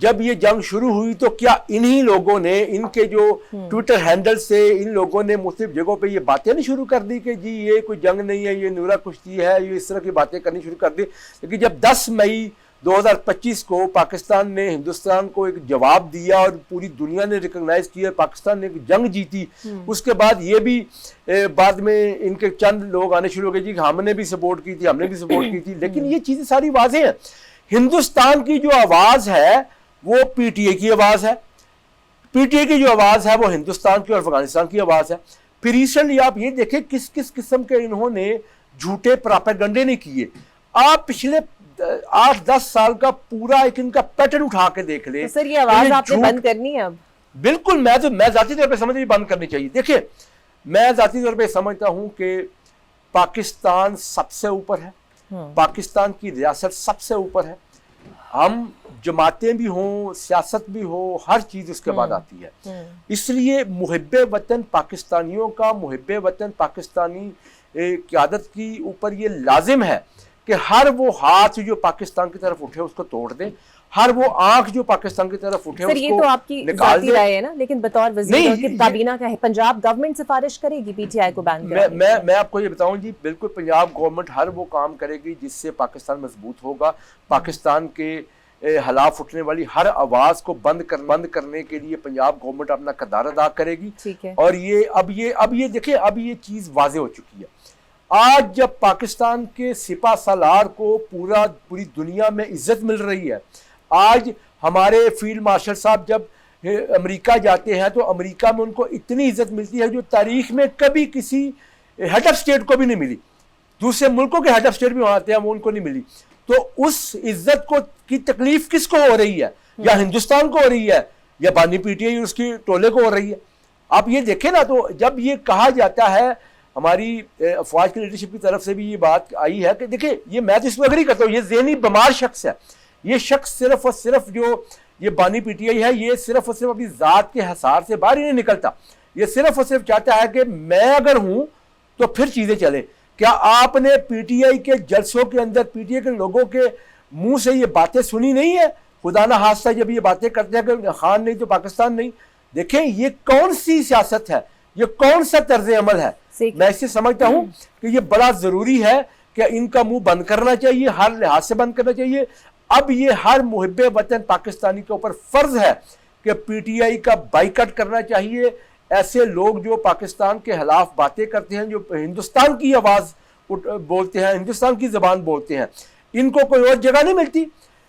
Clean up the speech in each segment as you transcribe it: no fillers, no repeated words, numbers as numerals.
جب یہ جنگ شروع ہوئی تو کیا انہی لوگوں نے, ان کے جو ٹویٹر ہینڈل سے ان لوگوں نے مختلف جگہوں پہ یہ باتیں نہیں شروع کر دی کہ جی یہ کوئی جنگ نہیں ہے, یہ نورا کشتی ہے, یہ اس طرح کی باتیں کرنی شروع کر دی. لیکن جب 10 مئی 2025 کو پاکستان نے ہندوستان کو ایک جواب دیا اور پوری دنیا نے ریکگنائز کیا, پاکستان نے ایک جنگ جیتی, اس کے بعد یہ بھی بعد میں ان کے چند لوگ آنے شروع ہو گئے جی ہم نے بھی سپورٹ کی تھی, ہم نے بھی سپورٹ کی تھی. لیکن یہ چیزیں ساری واضح ہیں. ہندوستان کی جو آواز ہے وہ پی ٹی اے کی آواز ہے, پی ٹی اے کی جو آواز ہے وہ ہندوستان کی اور افغانستان کی آواز ہے. پھر ریسنٹلی آپ یہ دیکھیں کس کس قسم کے انہوں نے جھوٹے پراپیگنڈے نہیں کیے. آپ پچھلے 8-10 سال کا پورا ایک ان کا پیٹرن اٹھا کے دیکھ لیں. سر یہ آواز آپ نے بند کرنی ہے اب؟ بالکل, میں ذاتی طور پہ سمجھتا ہوں بند کرنی چاہیے. دیکھیں میں ذاتی طور پہ سمجھتا ہوں کہ پاکستان سب سے اوپر ہے, پاکستان کی ریاست سب سے اوپر ہے. ہم جماعتیں بھی ہوں, سیاست بھی ہو, ہر چیز اس کے بعد آتی ہے. اس لیے محب وطن پاکستانیوں کا, محب وطن پاکستانی قیادت کی اوپر یہ لازم ہے کہ ہر وہ ہاتھ جو پاکستان کی طرف اٹھے اس کو توڑ دیں, ہر وہ آنکھ جو پاکستان کی طرف اٹھے اس کو نکال دیں. یہ تو آپ کی ذاتی رائے ہے نا, لیکن بطور وزیر کی کابینہ کا ہے, پنجاب گورنمنٹ سفارش کرے گی پی ٹی آئی کو بین کرنے؟ میں آپ کو یہ بتاؤں جی, بالکل پنجاب گورنمنٹ ہر وہ کام کرے گی جس سے پاکستان مضبوط ہوگا. پاکستان کے خلاف اٹھنے والی ہر آواز کو بند کرنے کے لیے پنجاب گورنمنٹ اپنا کردار ادا کرے گی. اور اب یہ دیکھیں, اب یہ چیز واضح ہو چکی ہے. آج جب پاکستان کے سپہ سالار کو پوری دنیا میں عزت مل رہی ہے, آج ہمارے فیلڈ مارشل صاحب جب امریکہ جاتے ہیں تو امریکہ میں ان کو اتنی عزت ملتی ہے جو تاریخ میں کبھی کسی ہیڈ آف اسٹیٹ کو بھی نہیں ملی. دوسرے ملکوں کے ہیڈ آف اسٹیٹ بھی وہاں آتے ہیں, وہ ان کو نہیں ملی. تو اس عزت کی تکلیف کس کو ہو رہی ہے؟ یا ہندوستان کو ہو رہی ہے, یا بانی پی ٹی آئی اس کی ٹولے کو ہو رہی ہے. آپ یہ دیکھیں نا, تو جب یہ کہا جاتا ہے, ہماری افواج کی لیڈرشپ کی طرف سے بھی یہ بات آئی ہے کہ دیکھیں یہ میں تو اس میں اگری کرتا ہوں, یہ ذہنی بیمار شخص ہے. یہ شخص صرف اور صرف جو یہ بانی پی ٹی آئی ہے, یہ صرف اور صرف اپنی ذات کے حصار سے باہر ہی نہیں نکلتا. یہ صرف اور صرف چاہتا ہے کہ میں اگر ہوں تو پھر چیزیں چلیں. کیا آپ نے پی ٹی آئی کے جلسوں کے اندر پی ٹی آئی کے لوگوں کے منہ سے یہ باتیں سنی نہیں ہے؟ خدا نہ خواستہ جب یہ باتیں کرتے ہیں کہ خان نہیں تو پاکستان نہیں. دیکھیں یہ کون سی سیاست ہے, یہ کون سا طرز عمل ہے؟ میں اس سے سمجھتا ہوں کہ یہ بڑا ضروری ہے کہ ان کا منہ بند کرنا چاہیے, ہر لحاظ سے بند کرنا چاہیے. اب یہ ہر محب وطن پاکستانی کے اوپر فرض ہے کہ پی ٹی آئی کا بائیکاٹ کرنا چاہیے. ایسے لوگ جو پاکستان کے خلاف باتیں کرتے ہیں, جو ہندوستان کی آواز بولتے ہیں, ہندوستان کی زبان بولتے ہیں, ان کو کوئی اور جگہ نہیں ملتی.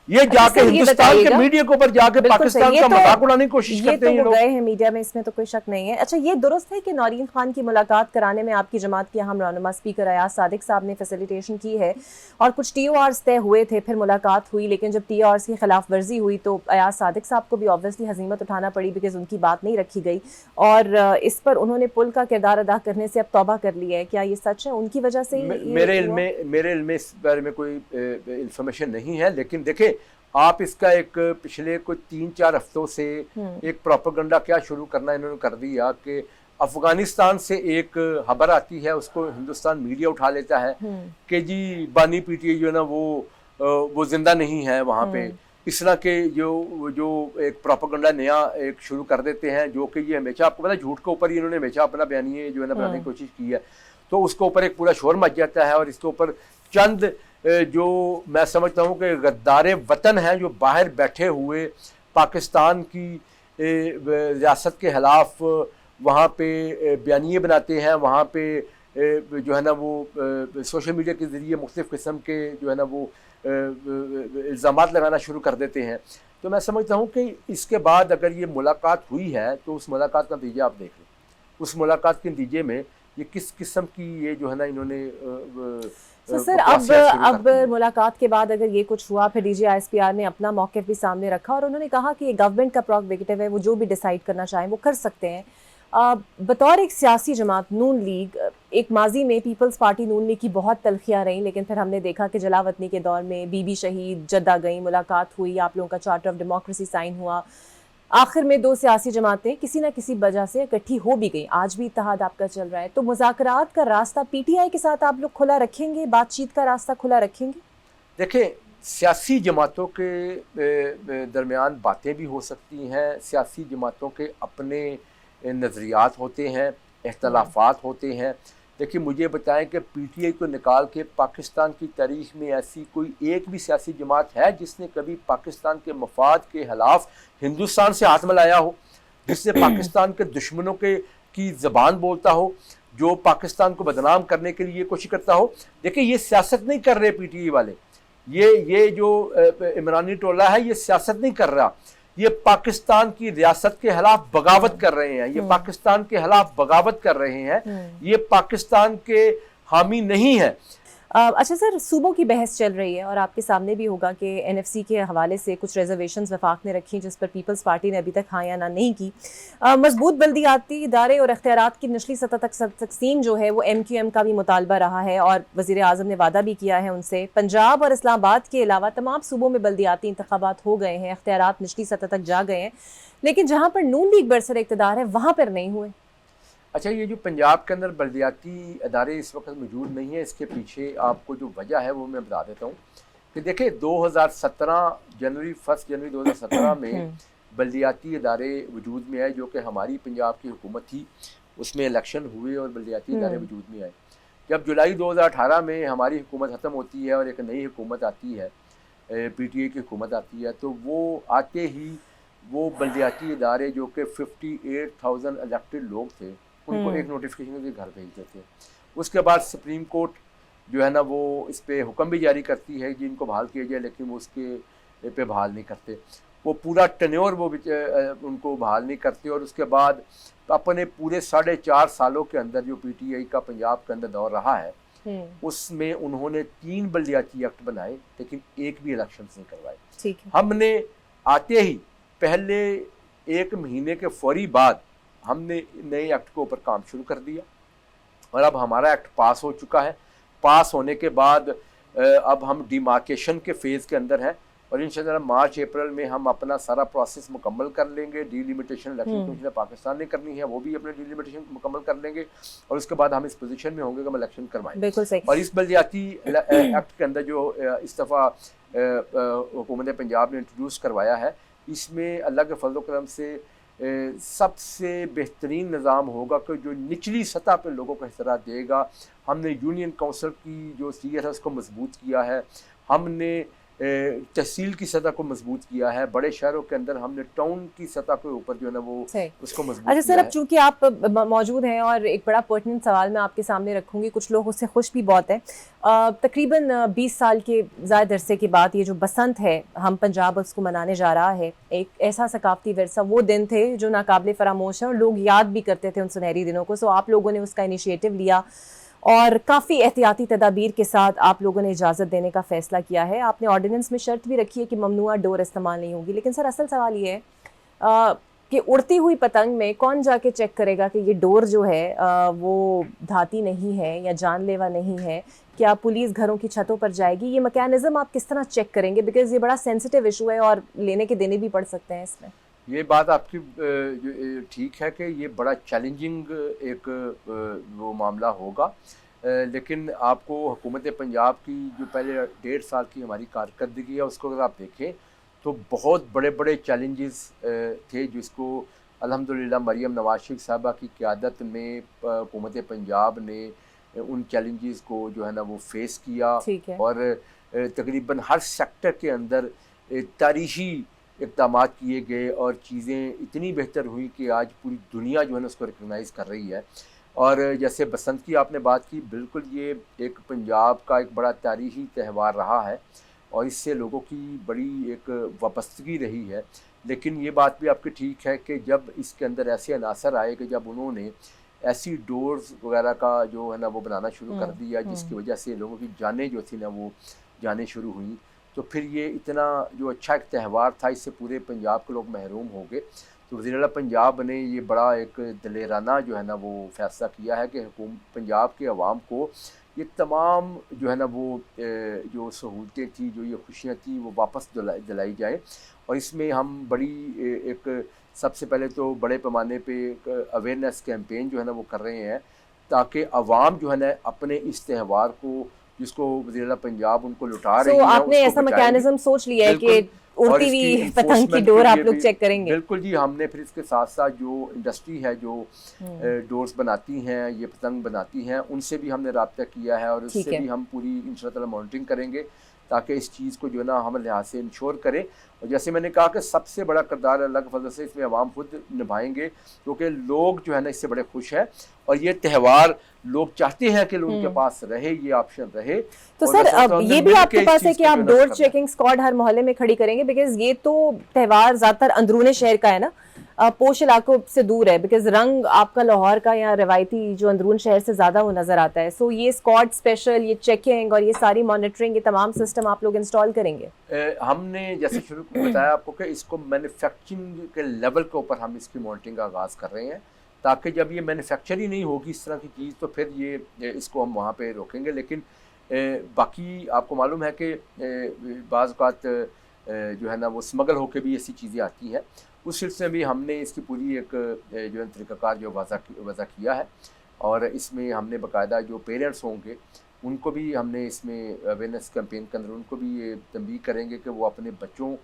یہ جا کے ہندوستان کے میڈیا کے اوپر جا کے پاکستان کا مذاق اڑانے کی کوشش کرتے ہیں. یہ تو گئے ہیں میڈیا میں, اس میں تو کوئی شک نہیں ہے. اچھا یہ درست ہے کہ نورین خان کی ملاقات کرانے میں آپ کی جماعت کے اہم رہنما اسپیکر ایاز صادق صاحب نے فیسیلیٹیشن کی ہے اور کچھ ٹی او آرز طے ہوئے تھے, پھر ملاقات ہوئی, لیکن جب ٹی او آرز کی خلاف ورزی ہوئی تو ایاز صادق صاحب کو بھی آبویسلی ہزیمت اٹھانا پڑی بیکاز ان کی بات نہیں رکھی گئی اور اس پر انہوں نے پل کا کردار ادا کرنے سے اب توبہ کر لی ہے. کیا یہ سچ ہے ان کی وجہ سے؟ میرے علم میں اس بارے میں کوئی انفارمیشن نہیں ہے, لیکن دیکھیں آپ اس کا ایک پچھلے کوئی 3-4 ہفتوں سے ایک پروپیگنڈا کیا شروع کرنا انہوں نے کر دیا کہ افغانستان سے ایک خبر آتی ہے, اس کو ہندوستان میڈیا اٹھا لیتا ہے کہ جی بانی پی ٹی آئی جو ہے نا وہ زندہ نہیں ہے وہاں پہ. اس طرح کے جو ایک پروپیگنڈا نیا ایک شروع کر دیتے ہیں, جو کہ یہ ہمیشہ آپ کو پتا جھوٹ کے اوپر ہی انہوں نے ہمیشہ اپنا بیانیے جو ہے نا بنانے کی کوشش کی ہے. تو اس کے اوپر ایک پورا شور مچ جاتا ہے اور اس کے اوپر چند جو میں سمجھتا ہوں کہ غدار وطن ہیں جو باہر بیٹھے ہوئے پاکستان کی ریاست کے خلاف وہاں پہ بیانیے بناتے ہیں, وہاں پہ جو ہے نا وہ سوشل میڈیا کے ذریعے مختلف قسم کے جو ہے نا وہ الزامات لگانا شروع کر دیتے ہیں. تو میں سمجھتا ہوں کہ اس کے بعد اگر یہ ملاقات ہوئی ہے تو اس ملاقات کا نتیجہ آپ دیکھ لیں. اس ملاقات کے نتیجے میں یہ کس قسم کی یہ جو ہے نا انہوں نے سر اب ملاقات کے بعد اگر یہ کچھ ہوا, پھر D G I S P R نے اپنا موقف بھی سامنے رکھا اور انہوں نے کہا کہ یہ گورنمنٹ کا پروگیٹو ہے, وہ جو بھی ڈیسائیڈ کرنا چاہیں وہ کر سکتے ہیں. بطور ایک سیاسی جماعت نون لیگ, ایک ماضی میں پیپلز پارٹی نون لیگ کی بہت تلخیاں رہیں, لیکن پھر ہم نے دیکھا کہ جلاوطنی کے دور میں بی بی شہید جدہ گئیں, ملاقات ہوئی, آپ لوگوں کا چارٹر آف ڈیموکریسی سائن ہوا, آخر میں 2 سیاسی جماعتیں کسی نہ کسی وجہ سے اکٹھی ہو بھی گئیں. آج بھی اتحاد آپ کا چل رہا ہے, تو مذاکرات کا راستہ پی ٹی آئی کے ساتھ آپ لوگ کھلا رکھیں گے, بات چیت کا راستہ کھلا رکھیں گے؟ دیکھیں سیاسی جماعتوں کے درمیان باتیں بھی ہو سکتی ہیں، سیاسی جماعتوں کے اپنے نظریات ہوتے ہیں، اختلافات ہوتے ہیں، لیکن مجھے بتائیں کہ پی ٹی آئی کو نکال کے پاکستان کی تاریخ میں ایسی کوئی ایک بھی سیاسی جماعت ہے جس نے کبھی پاکستان کے مفاد کے خلاف ہندوستان سے ہاتھ ملایا ہو، جس نے پاکستان کے دشمنوں کی زبان بولتا ہو، جو پاکستان کو بدنام کرنے کے لیے کوشش کرتا ہو؟ دیکھیں یہ سیاست نہیں کر رہے پی ٹی آئی والے، یہ جو عمرانی ٹولہ ہے یہ سیاست نہیں کر رہا، یہ پاکستان کی ریاست کے خلاف بغاوت کر رہے ہیں، یہ پاکستان کے خلاف بغاوت کر رہے ہیں، یہ پاکستان کے حامی نہیں ہیں۔ اچھا سر، صوبوں کی بحث چل رہی ہے اور آپ کے سامنے بھی ہوگا کہ این ایف سی کے حوالے سے کچھ ریزرویشنز وفاق نے رکھی جس پر پیپلز پارٹی نے ابھی تک ہاں یا نہ نہیں کی۔ مضبوط بلدیاتی ادارے اور اختیارات کی نچلی سطح تک تقسیم جو ہے وہ ایم کیو ایم کا بھی مطالبہ رہا ہے اور وزیر اعظم نے وعدہ بھی کیا ہے ان سے۔ پنجاب اور اسلام آباد کے علاوہ تمام صوبوں میں بلدیاتی انتخابات ہو گئے ہیں، اختیارات نچلی سطح تک جا گئے ہیں، لیکن جہاں پر نون لیگ برسر اقتدار ہے وہاں پر نہیں ہوئے۔ اچھا، یہ جو پنجاب کے اندر بلدیاتی ادارے اس وقت موجود نہیں ہیں، اس کے پیچھے آپ کو جو وجہ ہے وہ میں بتا دیتا ہوں کہ دیکھیں 1 جنوری 2017 میں بلدیاتی ادارے وجود میں آئے، جو کہ ہماری پنجاب کی حکومت تھی، اس میں الیکشن ہوئے اور بلدیاتی ادارے وجود میں آئے۔ جب جولائی 2018 میں ہماری حکومت ختم ہوتی ہے اور ایک نئی حکومت آتی ہے، پی ٹی آئی کی حکومت آتی ہے، تو وہ آتے ہی وہ بلدیاتی ادارے جو کہ 58,000 الیکٹڈ لوگ تھے ان کو ایک نوٹیفیکیشن کے گھر بھیجتے تھے۔ اس کے بعد سپریم کورٹ جو ہے نا وہ اس پہ حکم بھی جاری کرتی ہے جن کو بحال کیا جائے، لیکن وہ اس کے پہ بحال نہیں کرتے، وہ پورا ٹینیور وہ ان کو بحال نہیں کرتے۔ اور اس کے بعد اپنے پورے 4.5 سالوں کے اندر جو پی ٹی آئی کا پنجاب کے اندر دور رہا ہے، اس میں انہوں نے 3 بلدیاتی ایکٹ بنائے لیکن ایک بھی الیکشنز نہیں کروائے۔ ہم نے آتے ہی پہلے 1 مہینے کے فوری بعد ہم نے نئے ایکٹ کے اوپر کام شروع کر دیا اور اب ہمارا ایکٹ پاس ہو چکا ہے۔ پاس ہونے کے بعد اب ہم ڈیمارکیشن کے فیز کے اندر ہیں اور انشاءاللہ مارچ اپریل میں ہم اپنا سارا پروسیس مکمل کر لیں گے۔ D limitation election commission Pakistan نے کرنی ہے، وہ بھی اپنے ڈی لیمیٹیشن مکمل کر لیں گے اور اس کے بعد ہم اس پوزیشن میں ہوں گے کہ ہم الیکشن کروائیں۔ بالکل صحیح۔ اور اس بلدیاتی ایکٹ کے اندر جو اس دفعہ حکومت پنجاب نے انٹروڈیوس کروایا ہے، اس میں اللہ کے فضل و کرم سے سب سے بہترین نظام ہوگا کہ جو نچلی سطح پہ لوگوں کو اختیار دے گا۔ ہم نے یونین کونسل کی جو سیٹ ہے اس کو مضبوط کیا ہے، ہم نے تحصیل کی سطح کو مضبوط کیا ہے، بڑے شہروں کے اندر ہم نے ٹاؤن کی سطح کے اوپر جو ہے نا وہ اس کو مضبوط کیا ہے۔ اچھا سر، اب چونکہ آپ موجود ہیں اور ایک بڑا پرٹننٹ سوال میں آپ کے سامنے رکھوں گی، کچھ لوگ اس سے خوش بھی بہت ہیں۔ تقریباً 20 سال کے زائد عرصے کے بعد یہ جو بسنت ہے ہم پنجاب اس کو منانے جا رہا ہے، ایک ایسا ثقافتی ورثہ، وہ دن تھے جو ناقابل فراموش ہیں اور لوگ یاد بھی کرتے تھے ان سنہری دنوں کو۔ سو آپ لوگوں نے اس کا انیشیٹو لیا اور کافی احتیاطی تدابیر کے ساتھ آپ لوگوں نے اجازت دینے کا فیصلہ کیا ہے۔ آپ نے آرڈیننس میں شرط بھی رکھی ہے کہ ممنوعہ ڈور استعمال نہیں ہوگی، لیکن سر اصل سوال یہ ہے کہ اڑتی ہوئی پتنگ میں کون جا کے چیک کرے گا کہ یہ ڈور جو ہے وہ دھاتی نہیں ہے یا جان لیوا نہیں ہے؟ کیا پولیس گھروں کی چھتوں پر جائے گی؟ یہ میکینزم آپ کس طرح چیک کریں گے؟ بیکاز یہ بڑا سینسٹیو ایشو ہے اور لینے کے دینے بھی پڑ سکتے ہیں اس میں۔ یہ بات آپ کی ٹھیک ہے کہ یہ بڑا چیلنجنگ ایک وہ معاملہ ہوگا، لیکن آپ کو حکومت پنجاب کی جو پہلے 1.5 سال کی ہماری کارکردگی ہے اس کو اگر آپ دیکھیں تو بہت بڑے بڑے چیلنجز تھے جس کو الحمدللہ مریم نواز شریف صاحبہ کی قیادت میں حکومت پنجاب نے ان چیلنجز کو جو ہے نا وہ فیس کیا، اور تقریباً ہر سیکٹر کے اندر تاریخی اقدامات کیے گئے اور چیزیں اتنی بہتر ہوئی کہ آج پوری دنیا جو ہے نا اس کو ریکگنائز کر رہی ہے۔ اور جیسے بسنت کی آپ نے بات کی، بالکل یہ ایک پنجاب کا ایک بڑا تاریخی تہوار رہا ہے اور اس سے لوگوں کی بڑی ایک وابستگی رہی ہے، لیکن یہ بات بھی آپ کی ٹھیک ہے کہ جب اس کے اندر ایسے عناصر آئے کہ جب انہوں نے ایسی ڈورز وغیرہ کا جو ہے نا وہ بنانا شروع کر دیا جس کی وجہ سے لوگوں کی جانیں جو تھی نا وہ جانے شروع ہوئیں، تو پھر یہ اتنا جو اچھا ایک تہوار تھا اس سے پورے پنجاب کے لوگ محروم ہو گئے۔ تو وزیر اعلیٰ پنجاب نے یہ بڑا ایک دلیرانہ جو ہے نا وہ فیصلہ کیا ہے کہ پنجاب کے عوام کو یہ تمام جو ہے نا وہ جو سہولتیں تھیں، جو یہ خوشیاں تھیں، وہ واپس دلائی جائیں۔ اور اس میں ہم بڑی ایک سب سے پہلے تو بڑے پیمانے پہ ایک اویئرنیس کیمپین جو ہے نا وہ کر رہے ہیں تاکہ عوام جو ہے نا اپنے اس تہوار کو جس کو وزیر اعلیٰ پنجاب ان کو لٹا رہی سو ہیں آپ نے ایسا میکینزم سوچ لیا ہے کہ اڑتی ہوئی پتنگ کی ڈور آپ لوگ چیک کریں گے؟ بالکل جی، ہم نے پھر اس کے ساتھ ساتھ جو انڈسٹری ہے جو ڈورز بناتی ہیں، یہ پتنگ بناتی ہیں، ان سے بھی ہم نے رابطہ کیا ہے اور اس سے بھی ہم پوری انشاء اللہ مانیٹرنگ کریں گے تاکہ اس چیز کو جو ہے نا ہم لحاظ سے انشور کریں. اور جیسے میں نے کہا کہ سب سے بڑا کردار اللہ کے فضل سے اس میں عوام خود نبھائیں گے، کیونکہ لوگ جو ہے نا اس سے بڑے خوش ہیں اور یہ تہوار لوگ چاہتے ہیں کہ ان کے پاس رہے، یہ آپشن رہے. تو سر اب یہ بھی آپ کے پاس ہے کہ آپ ڈور چیکنگ اسکواڈ ہر محلے میں کھڑی کریں گے؟ بیکاز یہ تو تہوار زیادہ تر اندرون شہر کا ہے نا، پوش علاقوں سے دور ہے، بیکاز رنگ آپ کا لاہور کا یا روایتی جو اندرون شہر سے زیادہ وہ نظر آتا ہے. سو یہ اسکواڈ اسپیشل، یہ چیکنگ اور یہ ساری مانیٹرنگ، یہ تمام سسٹم آپ لوگ انسٹال کریں گے؟ ہم نے جیسے شروع میں بتایا آپ کو کہ اس کو مینوفیکچرنگ کے لیول کے اوپر ہم اس کی مانیٹرنگ کا آغاز کر رہے ہیں، تاکہ جب یہ مینوفیکچر ہی نہیں ہوگی اس طرح کی چیز تو پھر یہ اس کو ہم وہاں پہ روکیں گے. لیکن باقی آپ کو معلوم ہے کہ بعض اوقات جو ہے نا وہ اسمگل ہو کے بھی ایسی چیزیں آتی ہیں. اس سلسلے میں بھی ہم نے اس کی پوری ایک جو ہے طریقہ کار جو وضع کیا ہے، اور اس میں ہم نے باقاعدہ جو پیرنٹس ہوں گے ان کو بھی ہم نے اس میں اویئرنیس کیمپین کے اندر ان کو بھی یہ تنبیہ کریں گے کہ وہ اپنے بچوں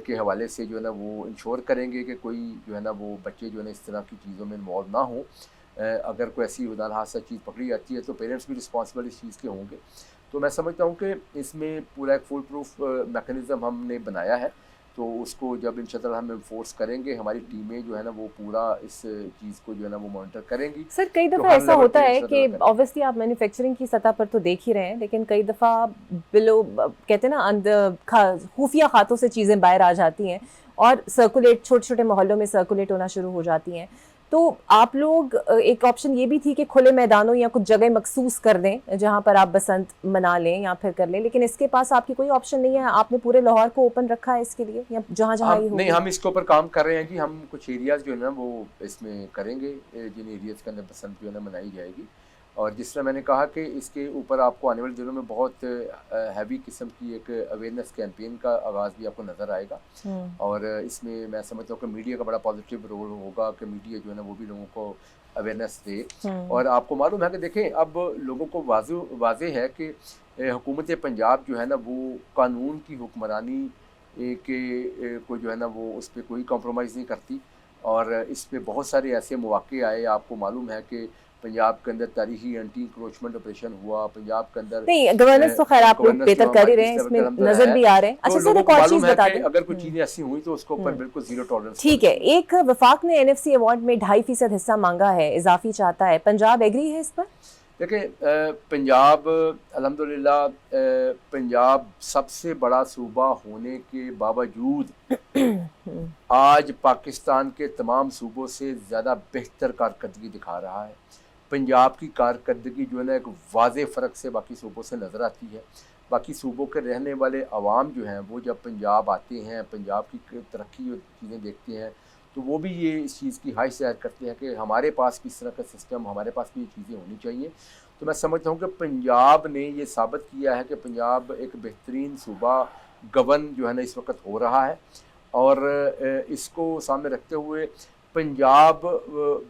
کے حوالے سے جو ہے نا وہ انشور کریں گے کہ کوئی جو ہے نا وہ بچے جو ہے نا اس طرح کی چیزوں میں انوالو نہ ہوں. اگر کوئی ایسی خدا حادثہ چیز پکڑی جاتی ہے تو پیرنٹس بھی رسپانسبل اس چیز کے ہوں گے. تو میں سمجھتا ہوں کہ اس میں پورا ایک فول پروف میکینزم ہم نے بنایا ہے، تو اس کو جب انشاءاللہ ہم انفورس کریں گے، ہماری ٹیمیں جو ہے نا وہ پورا اس چیز کو جو ہے نا وہ مانیٹر کریں گی. سر کئی دفعہ ایسا ہوتا ہے کہ اوبویسلی آپ مینوفیکچرنگ کی سطح پر تو دیکھ ہی رہے ہیں، لیکن کئی دفعہ بلو کہتے ہیں نا خفیہ ہاتھوں سے چیزیں باہر آ جاتی ہیں اور سرکولیٹ چھوٹے چھوٹے محلوں میں سرکولیٹ ہونا شروع ہو جاتی ہیں. تو آپ لوگ ایک آپشن یہ بھی تھی کہ کھلے میدانوں یا کچھ جگہ مخصوص کر دیں جہاں پر آپ بسنت منا لیں یا پھر کر لیں، لیکن اس کے پاس آپ کی کوئی آپشن نہیں ہے؟ آپ نے پورے لاہور کو اوپن رکھا ہے اس کے لیے یا جہاں جہاں یہ نہیں، ہم اس کے اوپر کام کر رہے ہیں جی. ہم کچھ ایریاز جو ہے نا وہ اس میں کریں گے جن ایریاز کے اندر بسنت جو ہے نا منائی جائے گی. اور جس طرح میں نے کہا کہ اس کے اوپر آپ کو آنے والے دنوں میں بہت ہیوی قسم کی ایک اویئرنیس کیمپین کا آغاز بھی آپ کو نظر آئے گا. اور اس میں سمجھتا ہوں کہ میڈیا کا بڑا پازیٹیو رول ہوگا کہ میڈیا جو ہے نا وہ بھی لوگوں کو اویئرنیس دے. اور آپ کو معلوم ہے کہ دیکھیں اب لوگوں کو واضح ہے کہ حکومت پنجاب جو ہے نا وہ قانون کی حکمرانی کہ کو جو ہے نا وہ اس پہ کوئی کمپرومائز نہیں کرتی. اور اس پہ بہت سارے ایسے مواقع آئے، آپ کو معلوم ہے کہ پنجاب کے اندر تاریخی اینٹی انکروچمنٹ آپریشن ہوا، پنجاب کے اندر نہیں گورننس تو خیر آپ لوگ بہتر کر ہی رہے ہیں، اس میں نظر بھی آ رہے ہیں. اچھا سر ایک اور چیز بتا دیں، اگر کوئی چیزیں ایسی ہوئی تو اس کے اوپر بالکل زیرو ٹالرنس. ٹھیک ہے، ایک وفاق نے NFC ایوارڈ میں 2.5% حصہ مانگا ہے، اضافی چاہتا ہے، پنجاب ایگری ہے اس پر؟ دیکھیں پنجاب الحمدللہ پنجاب سب سے بڑا صوبہ ہونے کے باوجود آج پاکستان کے تمام صوبوں سے زیادہ بہتر کارکردگی دکھا رہا ہے. پنجاب کی کارکردگی جو ہے نا ایک واضح فرق سے باقی صوبوں سے نظر آتی ہے. باقی صوبوں کے رہنے والے عوام جو ہیں وہ جب پنجاب آتے ہیں، پنجاب کی ترقی اور چیزیں دیکھتے ہیں تو وہ بھی یہ اس چیز کی ہائش ظاہر کرتے ہیں کہ ہمارے پاس کس طرح کا سسٹم، ہمارے پاس بھی یہ چیزیں ہونی چاہیے. تو میں سمجھتا ہوں کہ پنجاب نے یہ ثابت کیا ہے کہ پنجاب ایک بہترین صوبہ گورن جو ہے نا اس وقت ہو رہا ہے. اور اس کو سامنے رکھتے ہوئے پنجاب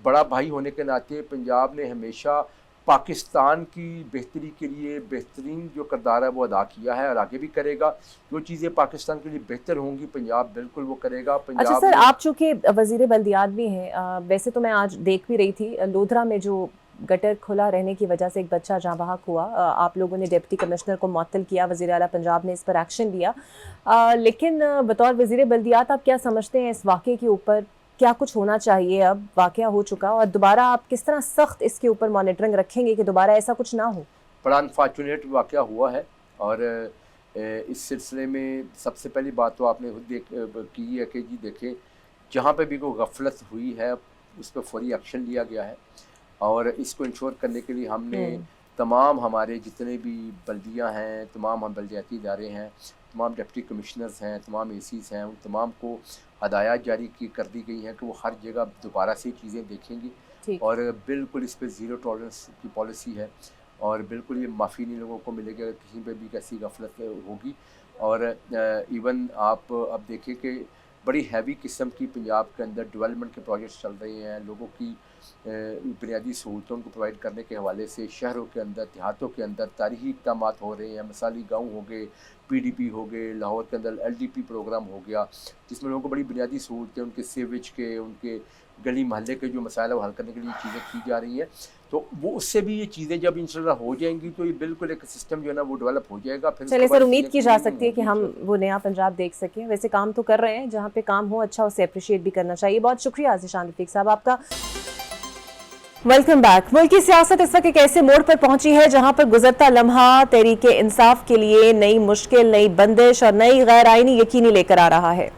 بڑا بھائی ہونے کے ناطے پنجاب نے ہمیشہ پاکستان کی بہتری کے لیے بہترین جو کردار ہے وہ ادا کیا ہے اور آگے بھی کرے گا. جو چیزیں پاکستان کے لیے بہتر ہوں گی پنجاب بالکل وہ کرے گا. اچھا سر، آپ چونکہ وزیر بلدیات بھی ہیں، ویسے تو میں آج دیکھ بھی رہی تھی لودھرا میں جو گٹر کھلا رہنے کی وجہ سے ایک بچہ جاں بحق ہوا، آپ لوگوں نے ڈپٹی کمشنر کو معطل کیا، وزیر اعلیٰ پنجاب نے اس پر ایکشن لیا، لیکن بطور وزیر بلدیات آپ کیا سمجھتے ہیں اس واقعے کے اوپر؟ کیا کچھ ہونا چاہیے؟ اب واقعہ ہو چکا اور دوبارہ آپ کس طرح سخت اس کے اوپر مانیٹرنگ رکھیں گے کہ دوبارہ ایسا کچھ نہ ہو؟ بڑا انفارچونیٹ واقعہ ہوا ہے، اور اس سلسلے میں سب سے پہلی بات تو آپ نے خود کی ہے کہ جی دیکھیں جہاں پہ بھی کوئی غفلت ہوئی ہے اس پہ فوری ایکشن لیا گیا ہے. اور اس کو انشور کرنے کے لیے ہم نے تمام ہمارے جتنے بھی بلدیاں ہیں، تمام ہم بلدیاتی ادارے ہیں، تمام ڈپٹی کمشنرز ہیں، تمام ACs ہیں، ان تمام کو ہدایات جاری کر دی گئی ہیں کہ وہ ہر جگہ دوبارہ سے چیزیں دیکھیں گی. اور بالکل اس پہ زیرو ٹالرنس کی پالیسی ہے، اور بالکل یہ معافی نہیں لوگوں کو ملے گی اگر کہیں پہ بھی کیسی غفلت ہوگی. اور ایون آپ اب دیکھیں کہ بڑی ہیوی قسم کی پنجاب کے اندر ڈیولپمنٹ کے پروجیکٹس چل رہے ہیں، لوگوں کی بنیادی سہولتوں کو پرووائڈ کرنے کے حوالے سے شہروں کے اندر دیہاتوں کے اندر تاریخی اقدامات ہو رہے ہیں. مثالی گاؤں ہو گئے, پی ڈی پی ہو گئے, لاہور کے اندر ایل ڈی پی پروگرام ہو گیا جس میں لوگوں کو بڑی بنیادی سہولتیں ان کے سیویج کے, ان کے گلی محلے کے جو مسائل وہ حل کرنے کے لیے چیزیں کی جا رہی ہیں. تو وہ اس سے بھی یہ چیزیں جب انشاءاللہ ہو جائیں گی تو یہ بالکل ایک سسٹم جو ہے نا وہ ڈیولپ ہو جائے گا. پھر چلے سر, امید کی جا سکتی ہے کہ ہم وہ نیا پنجاب دیکھ سکیں. ویسے کام تو کر رہے ہیں, جہاں پہ کام ہو اچھا اسے اپریشیٹ بھی کرنا چاہیے. بہت شکریہ ذیشان رفیق صاحب آپ کا. Welcome back. ملکی سیاست اس وقت ایک ایسے موڑ پر پہنچی ہے جہاں پر گزرتا لمحہ تحریک انصاف کے لیے نئی مشکل, نئی بندش اور نئی غیر آئینی یقینی لے کر آ رہا ہے.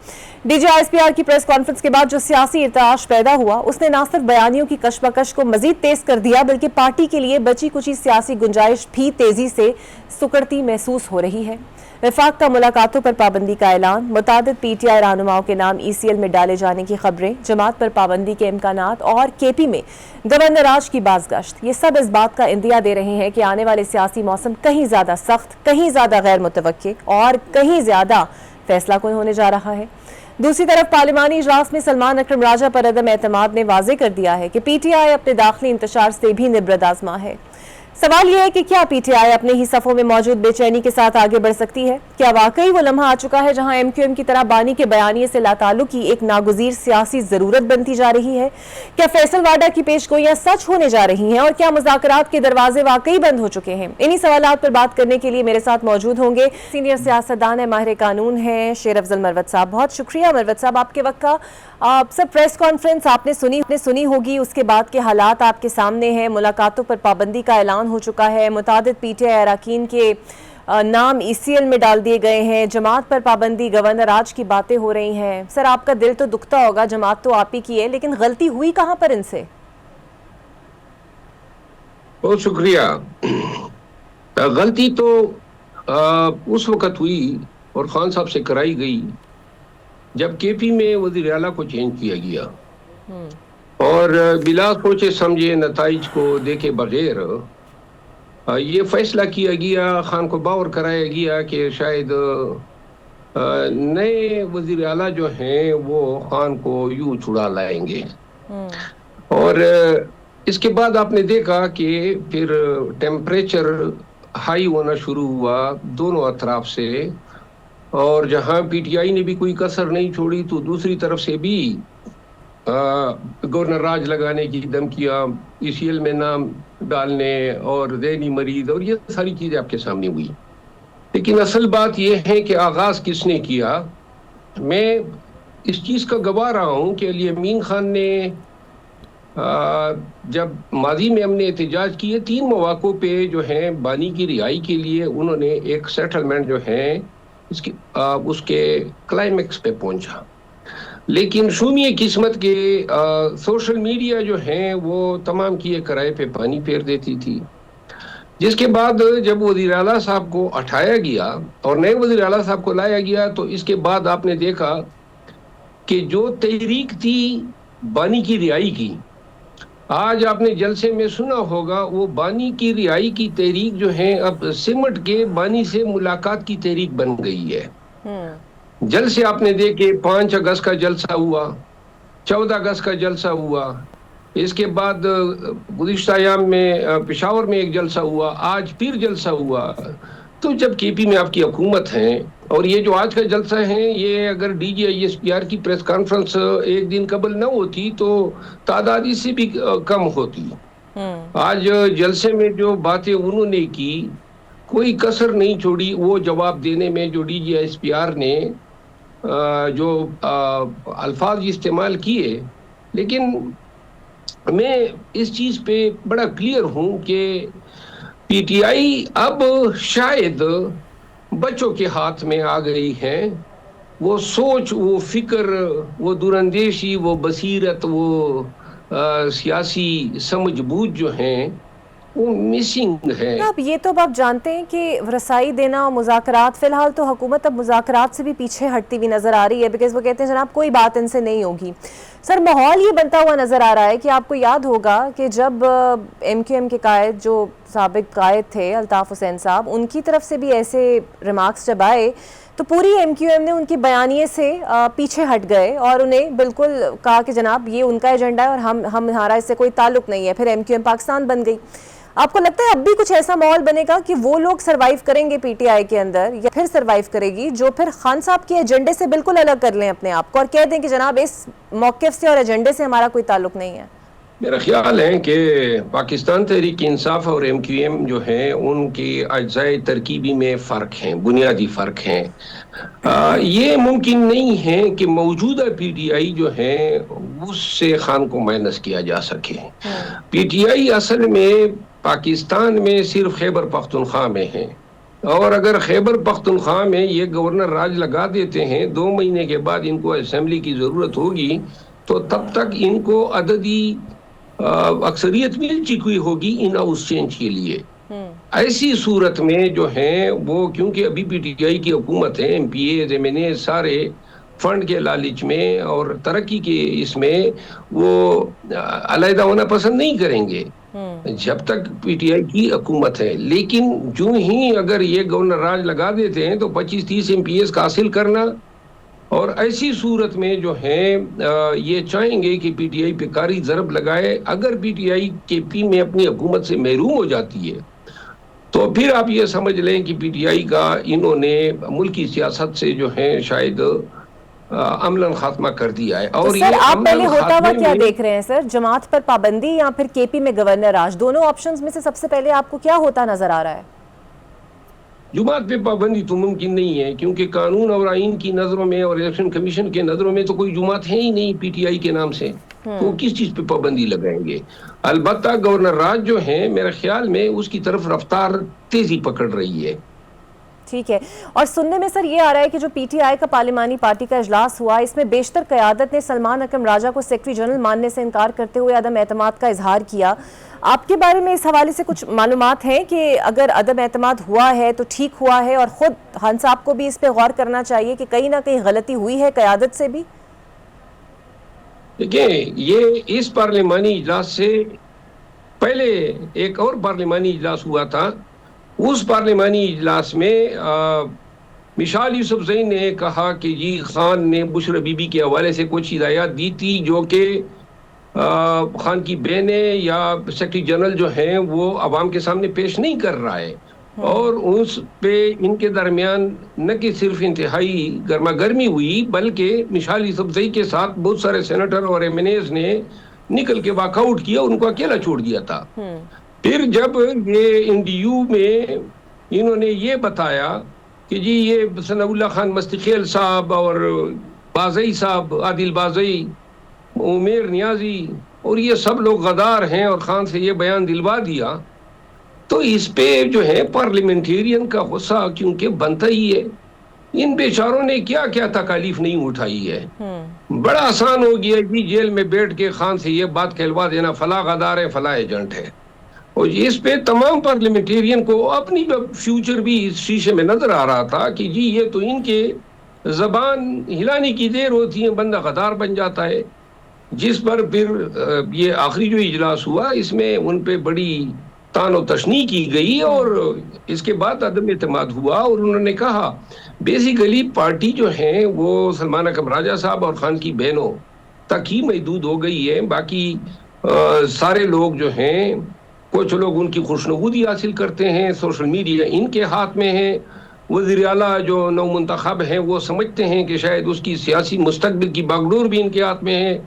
D G I S P R کی پریس کانفرنس کے بعد جو سیاسی ارتعاش پیدا ہوا اس نے نہ صرف بیانیوں کی کشمکش کو مزید تیز کر دیا بلکہ پارٹی کے لیے بچی کچی سیاسی گنجائش بھی تیزی سے سکڑتی محسوس ہو رہی ہے. وفاق کا ملاقاتوں پر پابندی کا اعلان, متعدد پی ٹی آئی رہنماؤں کے نام ای سی ایل میں ڈالے جانے کی خبریں, جماعت پر پابندی کے امکانات اور کے پی میں گورنر راج کی بازگشت, یہ سب اس بات کا اندیا دے رہے ہیں کہ آنے والے سیاسی موسم کہیں زیادہ سخت, کہیں زیادہ غیر متوقع اور کہیں زیادہ فیصلہ کن ہونے جا رہا ہے. دوسری طرف پارلیمانی اجلاس میں سلمان اکرم راجہ پر عدم اعتماد نے واضح کر دیا ہے کہ پی ٹی آئی اپنے داخلی انتشار سے بھی نبرد آزما ہے. سوال یہ ہے کہ کیا پی ٹی آئی اپنے ہی صفوں میں موجود بے چینی کے ساتھ آگے بڑھ سکتی ہے؟ کیا واقعی وہ لمحہ آ چکا ہے جہاں ایم کیو ایم کی طرح بانی کے بیانیے سے لاتعلق کی ایک ناگزیر سیاسی ضرورت بنتی جا رہی ہے؟ کیا فیصل واڈا کی پیش گوئیاں سچ ہونے جا رہی ہیں اور کیا مذاکرات کے دروازے واقعی بند ہو چکے ہیں؟ انہی سوالات پر بات کرنے کے لیے میرے ساتھ موجود ہوں گے سینئر سیاستدان ماہر قانون ہیں شیر افضل مروت صاحب. بہت شکریہ مروت صاحب آپ کے وقت کا. سر, پریس کانفرنس آپ نے سنی ہوگی, اس کے بعد کے حالات آپ کے سامنے ہیں. ملاقاتوں پر پابندی کا اعلان ہو چکا ہے, متعدد پی ٹی آئی اراکین کے نام ای سی ایل میں ڈال دیے گئے ہیں, جماعت پر پابندی, گورنر راج کی باتیں ہو رہی ہیں. سر, آپ کا دل تو دکھتا ہوگا, جماعت تو آپ ہی کی ہے, لیکن غلطی ہوئی کہاں پر ان سے؟ بہت شکریہ. غلطی تو اس وقت ہوئی اور خان صاحب سے کرائی گئی جب کے پی میں وزیر اعلیٰ کو چینج کیا گیا اور بلا سوچے سمجھے نتائج کو دیکھے بغیر یہ فیصلہ کیا گیا, خان کو باور کرایا گیا کہ شاید نئے وزیر اعلیٰ جو ہیں وہ خان کو یوں چھڑا لائیں گے. اور اس کے بعد آپ نے دیکھا کہ پھر ٹیمپریچر ہائی ہونا شروع ہوا دونوں اطراف سے, اور جہاں پی ٹی آئی نے بھی کوئی کسر نہیں چھوڑی تو دوسری طرف سے بھی گورنر راج لگانے کی دھمکیاں, ای سی ایل میں نام ڈالنے اور ذہنی مریض اور یہ ساری چیزیں آپ کے سامنے ہوئی. لیکن اصل بات یہ ہے کہ آغاز کس نے کیا. میں اس چیز کا گواہ رہا ہوں کہ علی امین خان نے جب ماضی میں ہم نے احتجاج کیے 3 مواقع پہ جو ہیں بانی کی رہائی کے لیے انہوں نے ایک سیٹلمنٹ جو ہے اس کے کلائمیکس پہ پہنچا, لیکن شومی قسمت کے سوشل میڈیا جو ہیں وہ تمام کیے کرائے پہ پانی پھیر دیتی تھی. جس کے بعد جب وزیر اعلیٰ صاحب کو اٹھایا گیا اور نئے وزیر اعلیٰ صاحب کو لایا گیا تو اس کے بعد آپ نے دیکھا کہ جو تحریک تھی بانی کی رہائی کی, آج آپ نے جلسے میں سنا ہوگا وہ بانی کی رہائی کی تحریک جو ہے اب سمٹ کے بانی سے ملاقات کی تحریک بن گئی ہے. جلسے آپ نے دیکھے 5 اگست کا جلسہ ہوا, 14 اگست کا جلسہ ہوا, اس کے بعد گزشتہ ایام میں پشاور میں ایک جلسہ ہوا, آج پھر جلسہ ہوا. تو جب کے پی میں آپ کی حکومت ہے اور یہ جو آج کا جلسہ ہے یہ اگر D G I S P R کی پریس کانفرنس ایک دن قبل نہ ہوتی تو تعداد اس سے بھی کم ہوتی. آج جلسے میں جو باتیں انہوں نے کی کوئی کسر نہیں چھوڑی وہ جواب دینے میں, جو D G I S P R نے جو الفاظ استعمال کیے. لیکن میں اس چیز پہ بڑا کلیئر ہوں کہ پی ٹی آئی اب شاید بچوں کے ہاتھ میں آ گئی ہے. وہ سوچ, وہ فکر, وہ دوراندیشی, وہ بصیرت, وہ سیاسی سمجھ بوجھ جو ہیں وہ مسنگ ہے. اب یہ تو آپ جانتے ہیں کہ رسائی دینا مذاکرات, فی الحال تو حکومت اب مذاکرات سے بھی پیچھے ہٹتی ہوئی نظر آ رہی ہے, بیکاز وہ کہتے ہیں جناب کوئی بات ان سے نہیں ہوگی. سر, ماحول یہ بنتا ہوا نظر آ رہا ہے کہ آپ کو یاد ہوگا کہ جب ایم کیو ایم کے قائد جو سابق قائد تھے الطاف حسین صاحب, ان کی طرف سے بھی ایسے ریمارکس جب آئے تو پوری ایم کیو ایم نے ان کی بیانیے سے پیچھے ہٹ گئے اور انہیں بالکل کہا کہ جناب یہ ان کا ایجنڈا ہے اور ہمارا اس سے کوئی تعلق نہیں ہے. پھر ایم کیو ایم پاکستان بن گئی. آپ کو لگتا ہے اب بھی کچھ ایسا ماحول بنے گا کہ وہ لوگ سروائیو کریں گے پی ٹی آئی کے اندر, یا پھر سروائیو کرے گی جو پھر خان صاحب کے ایجنڈے سے بالکل الگ کر لیں اپنے آپ کو اور کہہ دیں کہ جناب اس موقف سے اور ایجنڈے سے ہمارا کوئی تعلق نہیں ہے؟ میرا خیال ہے کہ پاکستان تحریک انصاف اور ایم کیو ایم جو ہیں ان کی اجزائے ترکیبی میں فرق ہیں, بنیادی فرق ہیں. یہ ممکن نہیں ہے کہ موجودہ پی ٹی آئی جو ہے اس سے خان کو مائنس کیا جا سکے. پی ٹی آئی اصل میں پاکستان میں صرف خیبر پختونخوا میں ہے, اور اگر خیبر پختونخوا میں یہ گورنر راج لگا دیتے ہیں 2 مہینے کے بعد ان کو اسمبلی کی ضرورت ہوگی تو تب تک ان کو عددی اکثریت مل چکی ہوگی ان ہاؤس چینج کے لیے. ایسی صورت میں جو ہیں وہ کیونکہ ابھی پی ٹی آئی کی حکومت ہے, M P A M N A سارے فنڈ کے لالچ میں اور ترقی کے اس میں وہ علیحدہ ہونا پسند نہیں کریں گے جب تک پی ٹی آئی کی حکومت ہے. لیکن جو ہی اگر یہ گورنر راج لگا دیتے ہیں تو 25-30 ایم پی ایس کا حاصل کرنا, اور ایسی صورت میں جو ہے یہ چاہیں گے کہ پی ٹی آئی پہ کاری ضرب لگائے. اگر پی ٹی آئی کے پی میں اپنی حکومت سے محروم ہو جاتی ہے تو پھر آپ یہ سمجھ لیں کہ پی ٹی آئی کا انہوں نے ملکی سیاست سے جو ہے شاید عملاً خاتمہ کر دیا ہے. اور سر آپ پہلے ہوتا ہوا کیا دیکھ رہے ہیں سر, جماعت پر پابندی یا پھر کے پی میں گورنر راج, دونوں آپشنز میں سے سب سے پہلے آپ کو کیا ہوتا نظر آ رہا ہے؟ جماعت پہ پابندی تو ممکن نہیں ہے کیونکہ قانون اور آئین کی نظروں میں اور الیکشن کمیشن کے نظروں میں تو کوئی جماعت ہے ہی نہیں پی ٹی آئی کے نام سے, تو کس چیز پہ پابندی لگائیں گے. البتہ گورنر راج جو ہیں میرے خیال میں اس کی طرف رفتار تیزی پکڑ رہی ہے. ٹھیک ہے. اور سننے میں سر یہ آ رہا ہے کہ جو پی ٹی آئی کا پارلیمانی پارٹی کا اجلاس ہوا اس میں بیشتر قیادت نے سلمان اکرم راجہ کو سیکرٹری جنرل ماننے سے انکار کرتے ہوئے عدم اعتماد کا اظہار کیا. آپ کے بارے میں اس حوالے سے کچھ معلومات ہیں کہ اگر عدم اعتماد ہوا ہے تو ٹھیک ہوا ہے, اور خود خان صاحب کو بھی اس پہ غور کرنا چاہیے کہ کہیں نہ کہیں غلطی ہوئی ہے قیادت سے بھی؟ دیکھیں, یہ اس پارلیمانی اجلاس سے پہلے ایک اور پارلیمانی اجلاس ہوا تھا. اس پارلیمانی اجلاس میں مشال یوسفزئی نے کہا کہ جی خان نے بشرا بی بی کے حوالے سے کچھ ہدایات دی تھی جو کہ خان کی بہنیں یا سیکرٹری جنرل جو ہیں وہ عوام کے سامنے پیش نہیں کر رہا ہے, اور اس پہ ان کے درمیان نہ کہ صرف انتہائی گرما گرمی ہوئی بلکہ مشال یوسفزئی کے ساتھ بہت سارے سینیٹر اور ایم این ایز نے نکل کے واک آؤٹ کیا, ان کو اکیلا چھوڑ دیا تھا. پھر جب یہ ان ڈی یو میں انہوں نے یہ بتایا کہ جی یہ ثناء اللہ خان مستقیل صاحب اور بازئی صاحب, عادل بازئی, عمیر نیازی اور یہ سب لوگ غدار ہیں اور خان سے یہ بیان دلوا دیا, تو اس پہ جو ہے پارلیمنٹیرین کا غصہ کیونکہ بنتا ہی ہے. ان بیچاروں نے کیا کیا تکالیف نہیں اٹھائی ہے. بڑا آسان ہو گیا جی جیل میں بیٹھ کے خان سے یہ بات کہلوا دینا فلاں غدار ہے فلاں ایجنٹ ہے, اور اس پہ تمام پارلیمنٹیرین کو اپنی فیوچر بھی اس شیشے میں نظر آ رہا تھا کہ جی یہ تو ان کے زبان ہلانے کی دیر ہوتی ہے بندہ غدار بن جاتا ہے. جس پر پھر یہ آخری جو اجلاس ہوا اس میں ان پہ بڑی تان و تشنیع کی گئی, اور اس کے بعد عدم اعتماد ہوا, اور انہوں نے کہا بیسیکلی پارٹی جو ہیں وہ سلمان اکرم راجہ صاحب اور خان کی بہنوں تک ہی محدود ہو گئی ہے. باقی سارے لوگ جو ہیں, کچھ لوگ ان کی خوشنودی حاصل کرتے ہیں, سوشل میڈیا ان کے ہاتھ میں ہے, وزیر اعلیٰ جو نو منتخب ہیں وہ سمجھتے ہیں کہ شاید اس کی سیاسی مستقبل کی باگڈور بھی ان کے ہاتھ میں ہے,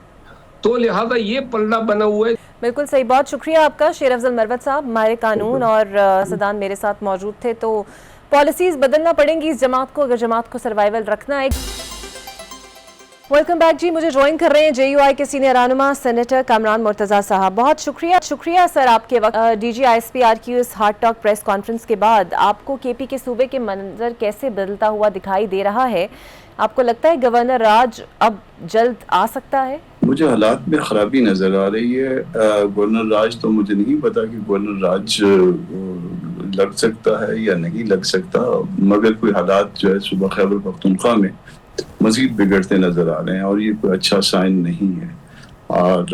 تو لہذا یہ پلڑا بنا ہوا ہے. بالکل صحیح, بہت شکریہ آپ کا شیر افضل مروت صاحب. ماہر قانون اور سدان میرے ساتھ موجود تھے. تو پالیسیز بدلنا پڑیں گی اس جماعت کو اگر جماعت کو سروائیول رکھنا ہے. ویلکم بیک جی, مجھے جوائن کر رہے ہیں جے یو آئی کے سینئر رہنما سینیٹر کامران مرتضیٰ صاحب. بہت شکریہ سر آپ کے وقت. D G I S P R کی اس ہارٹ ٹاک پریس کانفرنس کے بعد آپ کو کے پی کے صوبے کے منظر کیسے بدلتا ہوا دکھائی دے رہا ہے؟ آپ کو لگتا ہے گورنر راج اب جلد آ سکتا ہے؟ مجھے حالات میں خرابی نظر آ رہی ہے. گورنر راج تو مجھے نہیں پتا کہ گورنر راج لگ سکتا ہے یا نہیں لگ سکتا, مگر کوئی حالات جو ہے صوبہ خیبر پختونخوا میں مزید بگڑتے نظر آ رہے ہیں, اور یہ کوئی اچھا سائن نہیں ہے. اور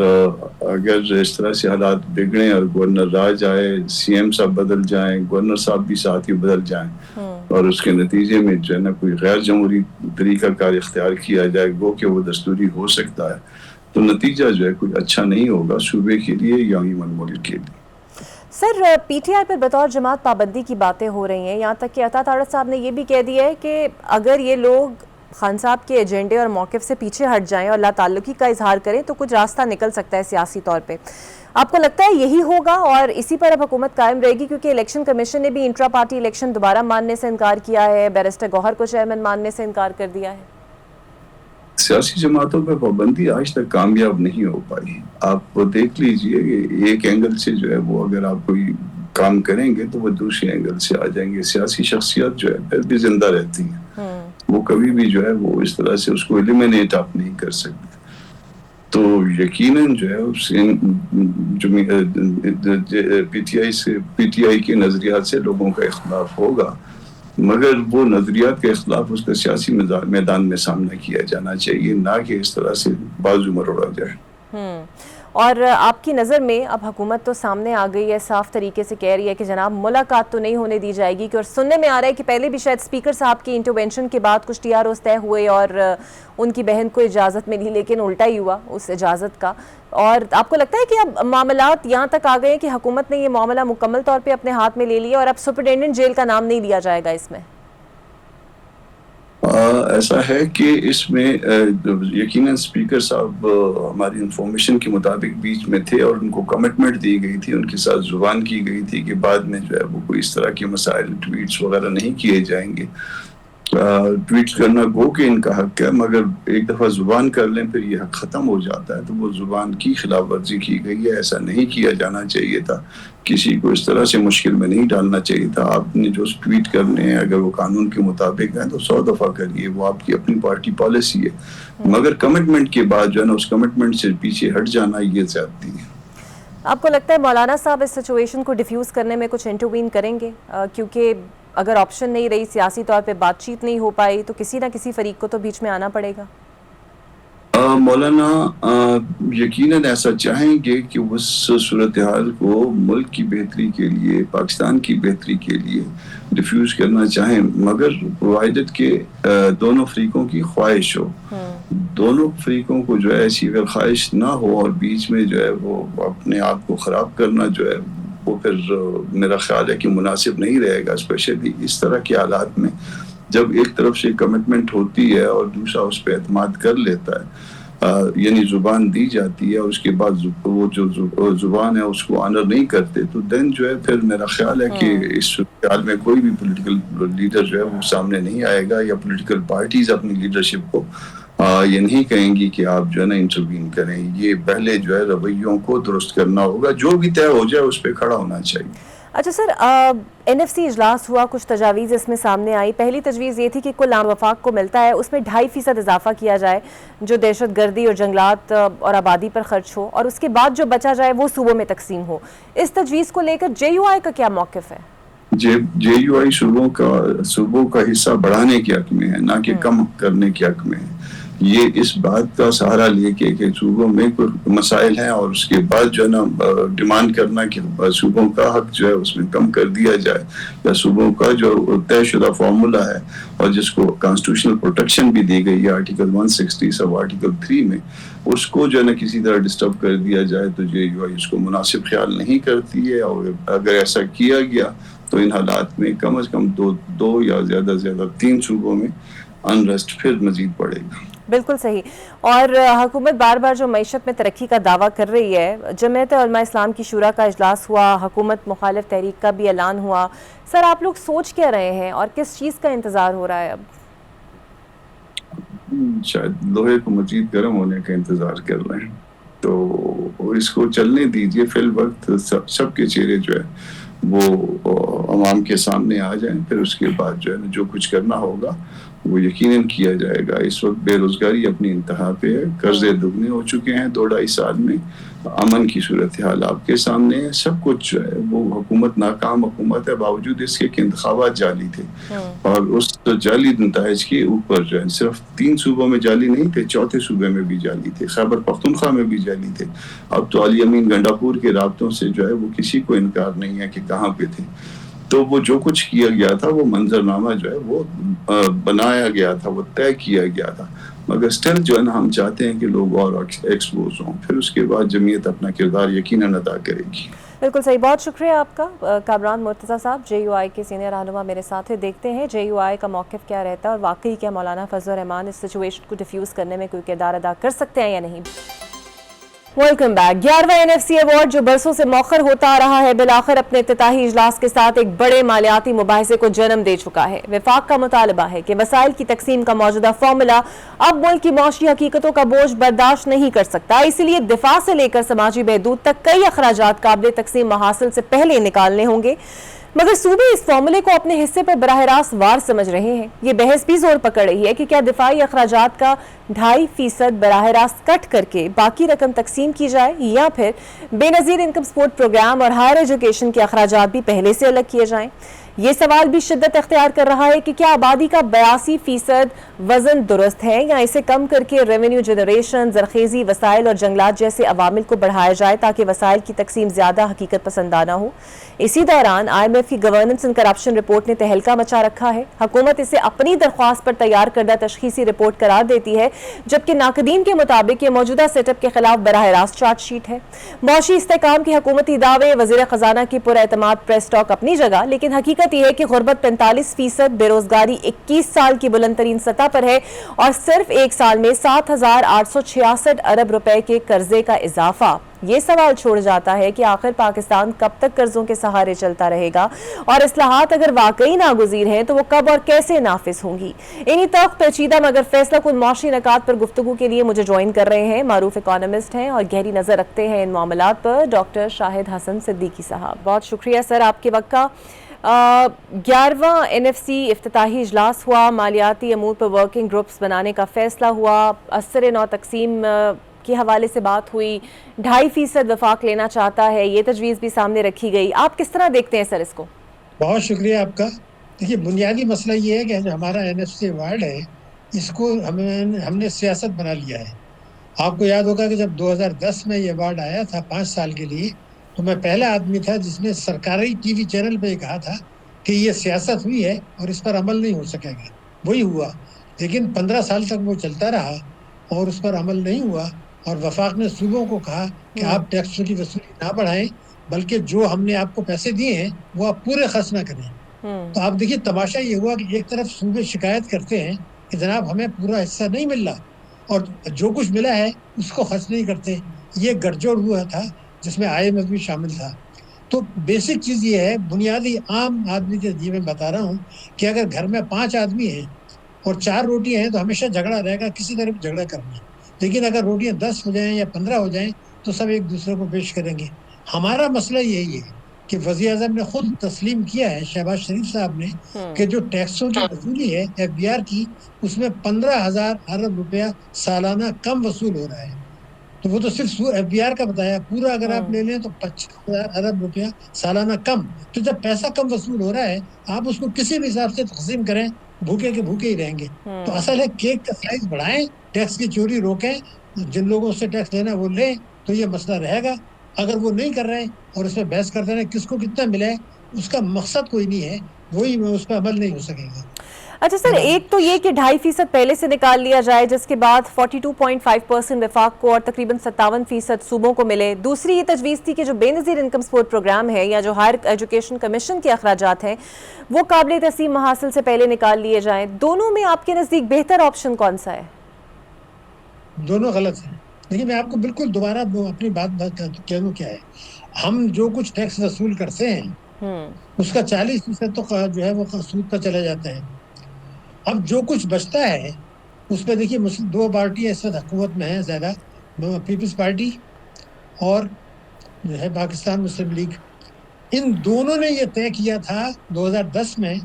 اگر اس طرح سے حالات بگڑیں اور گورنر راج آئے, سی ایم صاحب بدل جائیں, گورنر صاحب بھی ساتھ ہی بدل جائیں, اور اس کے نتیجے میں جو ہے نا کوئی غیر جمہوری طریقہ کار اختیار کیا جائے گو کہ وہ دستوری ہو سکتا ہے، تو نتیجہ جو ہے کوئی اچھا نہیں ہوگا صوبے کے لیے یا ایون ملک کے لیے۔ سر پی ٹی آئی پر بطور جماعت پابندی کی باتیں ہو رہی ہیں، یہاں تک کہ عطا تارڑ صاحب نے یہ بھی کہہ دیا ہے کہ اگر یہ لوگ خان صاحب کے ایجنڈے اور موقف سے پیچھے ہٹ جائیں اور لا تعلقی کا اظہار کریں تو کچھ راستہ نکل سکتا ہے سیاسی طور پہ۔ آپ کو لگتا ہے یہی ہوگا اور اسی پر اب حکومت قائم رہے گی؟ کیونکہ الیکشن کمیشن نے بھی انٹرا پارٹی الیکشن دوبارہ ماننے سے انکار کیا ہے، بیرسٹر گوہر کو چیئرمین ماننے سے انکار کر دیا ہے۔ سیاسی جماعتوں پہ پابندی آج تک کامیاب نہیں ہو پائی۔ آپ دیکھ لیجئے کہ ایک اینگل سے جو ہے وہ اگر آپ کوئی کام کریں گے تو وہ دوسرے اینگل سے آ جائیں گے۔ سیاسی شخصیت جو ہے پھر بھی زندہ رہتی ہیں، وہ کبھی بھی جو ہے وہ اس طرح سے اس کو ایلیمینیٹ آپ نہیں کر سکتے۔ تو یقیناً جو ہے پی ٹی آئی کے نظریات سے لوگوں کا اختلاف ہوگا، مگر وہ نظریات کے اختلاف اس کا سیاسی میدان میں سامنا کیا جانا چاہیے، نہ کہ اس طرح سے بازو مروڑا جائے۔ اور آپ کی نظر میں اب حکومت تو سامنے آ گئی ہے، صاف طریقے سے کہہ رہی ہے کہ جناب ملاقات تو نہیں ہونے دی جائے گی، اور سننے میں آ رہا ہے کہ پہلے بھی شاید اسپیکر صاحب کی انٹروینشن کے بعد کچھ ٹی آر اوز طے ہوئے اور ان کی بہن کو اجازت ملی، لیکن الٹا ہی ہوا اس اجازت کا۔ اور آپ کو لگتا ہے کہ اب معاملات یہاں تک آ گئے ہیں کہ حکومت نے یہ معاملہ مکمل طور پہ اپنے ہاتھ میں لے لیا اور اب سپرنٹینڈنٹ جیل کا نام نہیں لیا جائے گا اس میں؟ ایسا ہے کہ اس میں یقیناً اسپیکر صاحب ہماری انفارمیشن کے مطابق بیچ میں تھے اور ان کو کمٹمنٹ دی گئی تھی، ان کے ساتھ زبان کی گئی تھی کہ بعد میں جو ہے وہ کوئی اس طرح کے مسائل ٹویٹس وغیرہ نہیں کیے جائیں گے۔ ٹویٹ کرنا گو کہ ان کا حق ہے، مگر ایک دفعہ زبان کر لیں پھر یہ حق ختم ہو جاتا ہے، تو وہ زبان کی خلاف ورزی کی گئی ہے۔ ایسا نہیں کیا جانا چاہیے تھا، کسی کو اس طرح سے مشکل میں نہیں ڈالنا چاہیے تھا۔ آپ نے جو ٹویٹ کرنے ہیں اگر وہ قانون کے مطابق ہیں تو 100 دفعہ کریے، وہ آپ کی اپنی پارٹی پالیسی ہے، مگر کمٹمنٹ کے بعد جو ہے نا اس کمٹمنٹ سے پیچھے ہٹ جانا یہ زیادتی ہے۔ آپ کو لگتا ہے مولانا صاحب اس سچویشن کو ڈیفیوز کرنے میں کچھ انٹروین کریں گے؟ کیونکہ اگر آپشن نہیں رہی، سیاسی طور پہ بات چیت نہیں ہو پائی، تو کسی نہ کسی فریق کو تو بیچ میں آنا پڑے گا۔ مولانا یقیناً ایسا چاہیں گے کہ اس صورتحال کو ملک کی بہتری کے لیے، پاکستان کی بہتری کے لیے ڈیفیوز کرنا چاہیں، مگر پرووائڈڈ کہ دونوں فریقوں کی خواہش ہو، دونوں فریقوں کو جو ہے ایسی اگر خواہش نہ ہو اور بیچ میں جو ہے وہ اپنے آپ کو خراب کرنا جو ہے وہ پھر میرا خیال ہے کہ مناسب نہیں رہے گا، اسپیشلی اس طرح کے حالات میں جب ایک طرف سے کمٹمنٹ ہوتی ہے اور دوسرا اس پہ اعتماد کر لیتا ہے، یعنی زبان دی جاتی ہے اور اس کے بعد وہ جو زبان ہے اس کو آنر نہیں کرتے، تو دین جو ہے پھر میرا خیال ہے کہ اس صورتحال میں کوئی بھی پولیٹیکل لیڈر جو ہے وہ سامنے نہیں آئے گا، یا پولیٹیکل پارٹیز اپنی لیڈرشپ کو یہ نہیں کہیں گی کہ آپ جو ہے نا انٹروین کریں۔ یہ پہلے جو ہے رویوں کو درست کرنا ہوگا، جو بھی طے ہو جائے اس پہ کھڑا ہونا چاہیے۔ اچھا سر، این ایف سی اجلاس ہوا، کچھ تجاویز اس میں سامنے آئی۔ پہلی تجویز یہ تھی کہ کل عام وفاق کو ملتا ہے اس میں 2.5% اضافہ کیا جائے جو دہشت گردی اور جنگلات اور آبادی پر خرچ ہو، اور اس کے بعد جو بچا جائے وہ صوبوں میں تقسیم ہو۔ اس تجویز کو لے کر جے یو آئی کا کیا موقف ہے؟ جے یو آئی صوبوں کا حصہ بڑھانے کے حق میں ہے، نہ کہ کم کرنے کے حق میں ہے۔ یہ اس بات کا سہارا لے کے کہ صوبوں میں کوئی مسائل ہیں اور اس کے بعد جو ہے نا ڈیمانڈ کرنا کہ صوبوں کا حق جو ہے اس میں کم کر دیا جائے، یا صوبوں کا جو طے شدہ فارمولا ہے اور جس کو کانسٹیٹیوشنل پروٹیکشن بھی دی گئی ہے آرٹیکل 160 سب آرٹیکل 3 میں، اس کو جو ہے نا کسی طرح ڈسٹرب کر دیا جائے، تو جے یو آئی اس کو مناسب خیال نہیں کرتی ہے۔ اور اگر ایسا کیا گیا تو ان حالات میں کم از کم دو یا زیادہ سے زیادہ 3 صوبوں میں انریسٹ پھر مزید بڑھے گا۔ بالکل صحیح۔ اور حکومت بار بار جو معیشت میں ترقی کا دعویٰ کر رہی ہے، جمعیت علماء اسلام کی شورا کا اجلاس ہوا، حکومت مخالف تحریک کا بھی اعلان ہوا، سر آپ لوگ سوچ کیا رہے ہیں اور کس چیز کا انتظار ہو رہا ہے اب؟ شاید لوہے کو مزید گرم ہونے کا انتظار کر رہے ہیں، تو اس کو چلنے دیجیے۔ فی الوقت سب کے چہرے جو ہے وہ عوام کے سامنے آ جائیں، پھر اس کے بعد جو ہے نا جو کچھ کرنا ہوگا وہ یقیناً کیا جائے گا۔ اس وقت بے روزگاری اپنی انتہا پہ ہے، قرضے دگنے ہو چکے ہیں 2-2.5 سال میں، امن کی صورتحال آپ کے سامنے ہے، سب کچھ جو ہے وہ حکومت ناکام حکومت ہے، باوجود اس کے کہ انتخابات جعلی تھے، اور اس جعلی نتائج کے اوپر جو ہے صرف 3 صوبوں میں جعلی نہیں تھے، 4تھے صوبے میں بھی جعلی تھے، خیبر پختونخوا میں بھی جعلی تھے۔ اب تو علی امین گنڈا پور کے رابطوں سے جو ہے وہ کسی کو انکار نہیں ہے کہ کہاں پہ تھے۔ تو وہ جو کچھ کیا گیا تھا وہ منظرنامہ جو ہے وہ بنایا گیا تھا, وہ طے کیا گیا تھا, مگر اسٹل جو ہے نا ہم چاہتے ہیں کہ لوگ اور ایکسپوز ہوں, پھر اس کے بعد جمعیت اپنا کردار یقیناً ادا کرے گی. بالکل صحیح, بہت شکریہ آپ کا کامران مرتضیٰ صاحب, جے یو آئی کے سینئر رہنما میرے ساتھ ہیں. دیکھتے ہیں جے یو آئی کا موقف کیا رہتا ہے اور واقعی کیا مولانا فضل الرحمان اس سچویشن کو ڈیفیوز کرنے میں کوئی کردار ادا کر سکتے ہیں یا نہیں. Welcome back. 11واں NFC ایوارڈ جو برسوں سے مؤخر ہوتا آ رہا ہے بالآخر اپنے افتتاحی اجلاس کے ساتھ ایک بڑے مالیاتی مباحثے کو جنم دے چکا ہے. وفاق کا مطالبہ ہے کہ وسائل کی تقسیم کا موجودہ فارمولا اب ملک کی معاشی حقیقتوں کا بوجھ برداشت نہیں کر سکتا, اسی لیے دفاع سے لے کر سماجی بہبود تک کئی اخراجات قابل تقسیم محاصل سے پہلے نکالنے ہوں گے, مگر صوبے اس فارمولے کو اپنے حصے پر براہ راست وار سمجھ رہے ہیں. یہ بحث بھی زور پکڑ رہی ہے کہ کیا دفاعی اخراجات کا 2.5% براہ راست کٹ کر کے باقی رقم تقسیم کی جائے, یا پھر بے نظیر انکم سپورٹ پروگرام اور ہائر ایجوکیشن کے اخراجات بھی پہلے سے الگ کیے جائیں. یہ سوال بھی شدت اختیار کر رہا ہے کہ کیا آبادی کا 82% وزن درست ہے, یا اسے کم کر کے ریونیو جنریشن, زرخیزی, وسائل اور جنگلات جیسے عوامل کو بڑھایا جائے تاکہ وسائل کی تقسیم زیادہ حقیقت پسندانہ ہو. اسی دوران IMF کی گورننس اینڈ کرپشن رپورٹ نے تہلکہ مچا رکھا ہے. حکومت اسے اپنی درخواست پر تیار کردہ تشخیصی رپورٹ قرار دیتی ہے, جبکہ ناقدین کے مطابق یہ موجودہ سیٹ اپ کے خلاف براہ راست چارج شیٹ ہے. معاشی استحکام کی حکومتی دعوے, وزیر خزانہ کی پر اعتماد پریس ٹاک اپنی جگہ, لیکن حقیقت یہ ہے کہ غربت 45%, بے روزگاری 21 سال کی بلند ترین سطح پر ہے, اور صرف ایک سال میں 7,866 ارب روپے کے قرضے کا اضافہ. یہ سوال چھوڑ جاتا ہے کہ آخر پاکستان کب تک قرضوں کے سہارے چلتا رہے گا, اور اصلاحات اگر واقعی ناگزیر ہیں تو وہ کب اور کیسے نافذ ہوں گی. انہی تک پیچیدہ مگر فیصلہ کن معاشی نکات پر گفتگو کے لیے مجھے جوائن کر رہے ہیں معروف اکانومسٹ ہیں اور گہری نظر رکھتے ہیں ان معاملات پر, ڈاکٹر شاہد حسن صدیقی صاحب. بہت شکریہ سر آپ کے وقت کا. 11واں NFC افتتاحی اجلاس ہوا, مالیاتی امور پر ورکنگ گروپس بنانے کا فیصلہ ہوا, اثر نو تقسیم کے حوالے سے بات ہوئی, 2.5% وفاق لینا چاہتا ہے, یہ تجویز بھی سامنے رکھی گئی. آپ کس طرح دیکھتے ہیں سر اس کو؟ بہت شکریہ آپ کا. دیکھیے بنیادی مسئلہ یہ ہے کہ جو ہمارا NFC ایوارڈ ہے اس کو ہم نے سیاست بنا لیا ہے. آپ کو یاد ہوگا کہ جب 2010 میں یہ ایوارڈ آیا تھا 5 سال کے لیے, تو میں پہلا آدمی تھا جس نے سرکاری ٹی وی چینل پہ کہا تھا کہ یہ سیاست ہوئی ہے اور اس پر عمل نہیں ہو سکے گا. وہی ہوا, لیکن 15 سال تک وہ چلتا رہا اور اس پر عمل نہیں ہوا, اور وفاق نے صوبوں کو کہا کہ آپ ٹیکسوں کی وصولی نہ بڑھائیں, بلکہ جو ہم نے آپ کو پیسے دیے ہیں وہ آپ پورے خرچ نہ کریں. تو آپ دیکھیے تماشا یہ ہوا کہ ایک طرف صوبے شکایت کرتے ہیں کہ جناب ہمیں پورا حصہ نہیں مل رہا, اور جو کچھ ملا ہے اس کو خرچ نہیں کرتے. یہ گٹجوڑ ہوا تھا جس میں IMF بھی شامل تھا. تو بیسک چیز یہ ہے, بنیادی عام آدمی کے لیے میں بتا رہا ہوں کہ اگر گھر میں 5 آدمی ہیں اور 4 روٹیاں ہیں تو ہمیشہ جھگڑا رہے گا, کسی طرح بھی جھگڑا کرنا. لیکن اگر روٹیاں 10 ہو جائیں یا 15 ہو جائیں تو سب ایک دوسرے کو پیش کریں گے. ہمارا مسئلہ یہی ہے کہ وزیر اعظم نے خود تسلیم کیا ہے, شہباز شریف صاحب نے, کہ جو ٹیکسوں کی وصولی ہے FBR کی, اس میں 15,000 ارب روپیہ سالانہ کم وصول ہو رہا ہے. تو وہ تو صرف FBR کا بتایا, پورا اگر آپ لے لیں تو 25,000 ارب روپیہ سالانہ کم. تو جب پیسہ کم وصول ہو رہا ہے, آپ اس کو کسی بھی حساب سے تقسیم کریں, بھوکے کے بھوکے ہی رہیں گے. تو اصل ہے کیک کا سائز بڑھائیں, ٹیکس کی چوری روکیں, جن لوگوں سے ٹیکس لینا وہ لیں, تو یہ مسئلہ رہے گا. اگر وہ نہیں کر رہے اور اس میں بحث کرتے رہے کس کو کتنا ملا ہے, اس کا مقصد کوئی نہیں ہے, وہی اس پہ عمل نہیں ہو سکے گا. اچھا سر, ایک تو یہ کہ 2.5% پہلے سے نکال لیا جائے, جس کے بعد 42.5% وفاق کو اور تقریباً 57% صوبوں کو ملے. دوسری یہ تجویز تھی کہ جو بے نظیر انکم سپورٹ پروگرام ہے یا جو ہائر ایجوکیشن کمیشن کے اخراجات ہیں وہ قابل تقسیم محاصل سے پہلے نکال لیے جائیں. دونوں میں آپ کے نزدیک بہتر آپشن کون سا ہے؟ دونوں غلط ہیں. دیکھیے میں آپ کو بالکل دوبارہ اپنی بات کہہ دوں کیا ہے. ہم جو کچھ ٹیکس وصول کرتے ہیں اس کا 40% تو جو ہے وہ سود پر چلا جاتا ہے. اب جو کچھ بچتا ہے اس پہ دیکھیے 2 پارٹیاں اس وقت حکومت میں ہیں زیادہ, پیپلز پارٹی اور جو ہے پاکستان مسلم لیگ. ان دونوں نے یہ طے کیا تھا 2010 میں,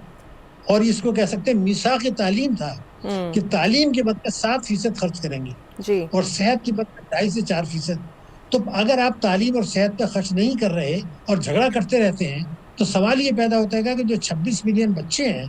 اور اس کو کہہ سکتے ہیں میثاق تعلیم تھا, کہ تعلیم کے بدلے 7% خرچ کریں گے جی, اور صحت کی بدلے 2.5 سے 4%. تو اگر آپ تعلیم اور صحت پہ خرچ نہیں کر رہے اور جھگڑا کرتے رہتے ہیں تو سوال یہ پیدا ہوتا ہے کہ جو 26 ملین بچے ہیں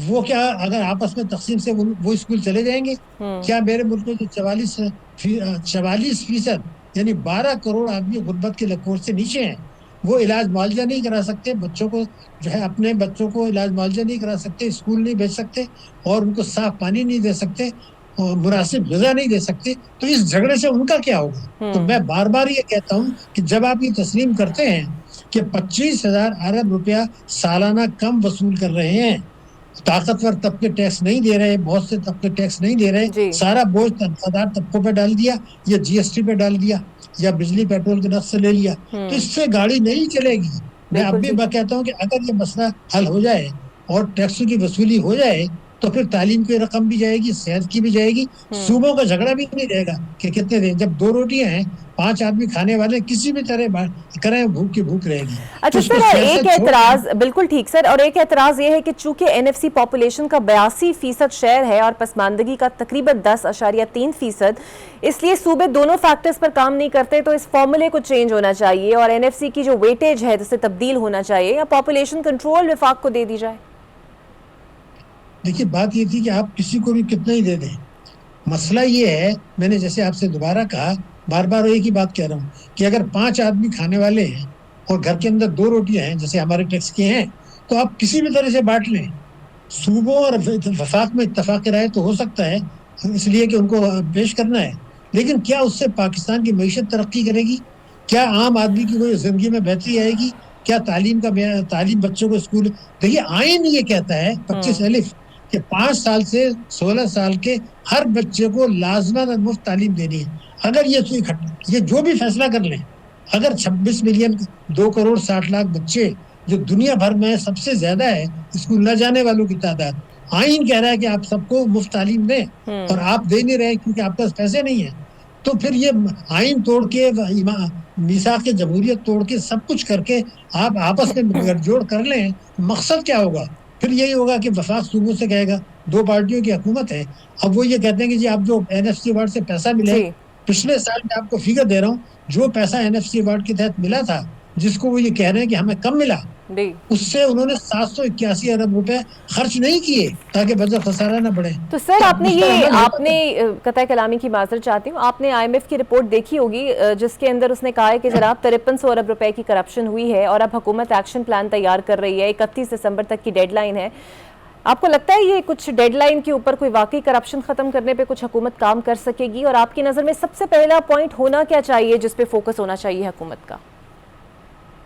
وہ کیا اگر آپس میں تقسیم سے وہ اسکول چلے جائیں گے؟ کیا میرے ملک میں جو 44% یعنی 12 کروڑ آدمی غربت کے لکور سے نیچے ہیں, وہ علاج معالجہ نہیں کرا سکتے، بچوں کو جو ہے اپنے بچوں کو علاج معالجہ نہیں کرا سکتے، اسکول نہیں بھیج سکتے، اور ان کو صاف پانی نہیں دے سکتے، اور مناسب غذا نہیں دے سکتے، تو اس جھگڑے سے ان کا کیا ہوگا؟ تو میں بار بار یہ کہتا ہوں کہ جب آپ یہ تسلیم کرتے ہیں کہ 25,000 ارب روپیہ سالانہ کم وصول کر رہے ہیں، طاقتور طبقے ٹیکس نہیں دے رہے، بہت سے طبقے ٹیکس نہیں دے رہے، جی سارا بوجھ تنخواہ طبقوں پہ ڈال دیا، یا جی ایس ٹی پہ ڈال دیا، یا بجلی پیٹرول کے نقص سے لے لیا، تو اس سے گاڑی نہیں چلے گی۔ میں اب بھی کہتا ہوں کہ اگر یہ مسئلہ حل ہو جائے اور ٹیکسوں کی وصولی ہو جائے تو پھر تعلیم کی رقم بھی جائے گی، صحت کی بھی جائے گی، صوبوں کا جھگڑا بھی نہیں رہے گا کہ کتنے دیں۔ جب 2 روٹیاں ہیں، 5 آدمی کھانے والے، کسی بھی طرح کریں بھوک کی بھوک رہے گی۔ اچھا سر، ایک اعتراض، بالکل ٹھیک سر، اور ایک اعتراض یہ ہے کہ چونکہ این ایف سی پاپولیشن کا 82% شیئر ہے اور پسماندگی کا تقریباً 10.3%، اس لیے صوبے دونوں فیکٹرز پر کام نہیں کرتے، تو اس فارمولے کو چینج ہونا چاہیے اور این ایف سی کی جو ویٹیج ہے جسے تبدیل ہونا چاہیے، یا پاپولیشن کنٹرول وفاق کو دے دی جائے۔ دیکھیے بات یہ تھی کہ آپ کسی کو بھی کتنا ہی دے دیں، مسئلہ یہ ہے، میں نے جیسے آپ سے دوبارہ کہا، بار بار ایک ہی بات کہہ رہا ہوں کہ اگر 5 آدمی کھانے والے ہیں اور گھر کے اندر 2 روٹیاں ہیں جیسے ہمارے ٹیکس کے ہیں، تو آپ کسی بھی طرح سے بانٹ لیں۔ صوبوں اور وفاق میں اتفاق رائے تو ہو سکتا ہے، اس لیے کہ ان کو پیش کرنا ہے، لیکن کیا اس سے پاکستان کی معیشت ترقی کرے گی؟ کیا عام آدمی کی کوئی زندگی میں بہتری آئے گی؟ کیا تعلیم بچوں کو اسکول؟ دیکھیے آئین یہ کہتا ہے 25 الف کہ 5 سال سے 16 سال کے ہر بچے کو لازماً مفت تعلیم دینی ہے۔ اگر یہ جو بھی فیصلہ کر لیں، اگر 26 ملین 2 کروڑ 60 لاکھ بچے جو دنیا بھر میں سب سے زیادہ ہے اسکول نہ جانے والوں کی تعداد، آئین کہہ رہا ہے کہ آپ سب کو مفت تعلیم دیں اور آپ دے نہیں رہے کیونکہ آپ کے پاس پیسے نہیں ہیں، تو پھر یہ آئین توڑ کے میثاق جمہوریت توڑ کے سب کچھ کر کے آپ آپس میں گٹھ جوڑ کر لیں، مقصد کیا ہوگا؟ پھر یہی ہوگا کہ وفاق صوبوں سے کہے گا 2 پارٹیوں کی حکومت ہے، اب وہ یہ کہتے ہیں کہ جی آپ جو این ایف سی ایوارڈ سے پیسہ ملے، پچھلے سال میں آپ کو فگر دے رہا ہوں، جو پیسہ این ایف سی ایوارڈ کے تحت ملا تھا جس کو وہ یہ کہہ رہے ہیں کہ ہمیں کم ملا، اس سے انہوں نے 781 ارب روپے خرچ نہیں کیے تاکہ بجٹ خسارہ نہ بڑھے۔ تو سر آپ نے قطع کلامی کی معذرت چاہتی ہوں، آپ نے آئی ایم ایف کی رپورٹ دیکھی ہوگی جس کے اندر اس نے کہا ہے کہ جناب 5300 ارب روپے کی کرپشن ہوئی ہے اور اب حکومت ایکشن پلان تیار کر رہی ہے، 31 دسمبر تک کی ڈیڈ لائن ہے۔ آپ کو لگتا ہے یہ کچھ ڈیڈ لائن کے اوپر کوئی واقعی کرپشن ختم کرنے پہ کچھ حکومت کام کر سکے گی؟ اور آپ کی نظر میں سب سے پہلا پوائنٹ ہونا کیا چاہیے جس پہ فوکس ہونا چاہیے حکومت کا؟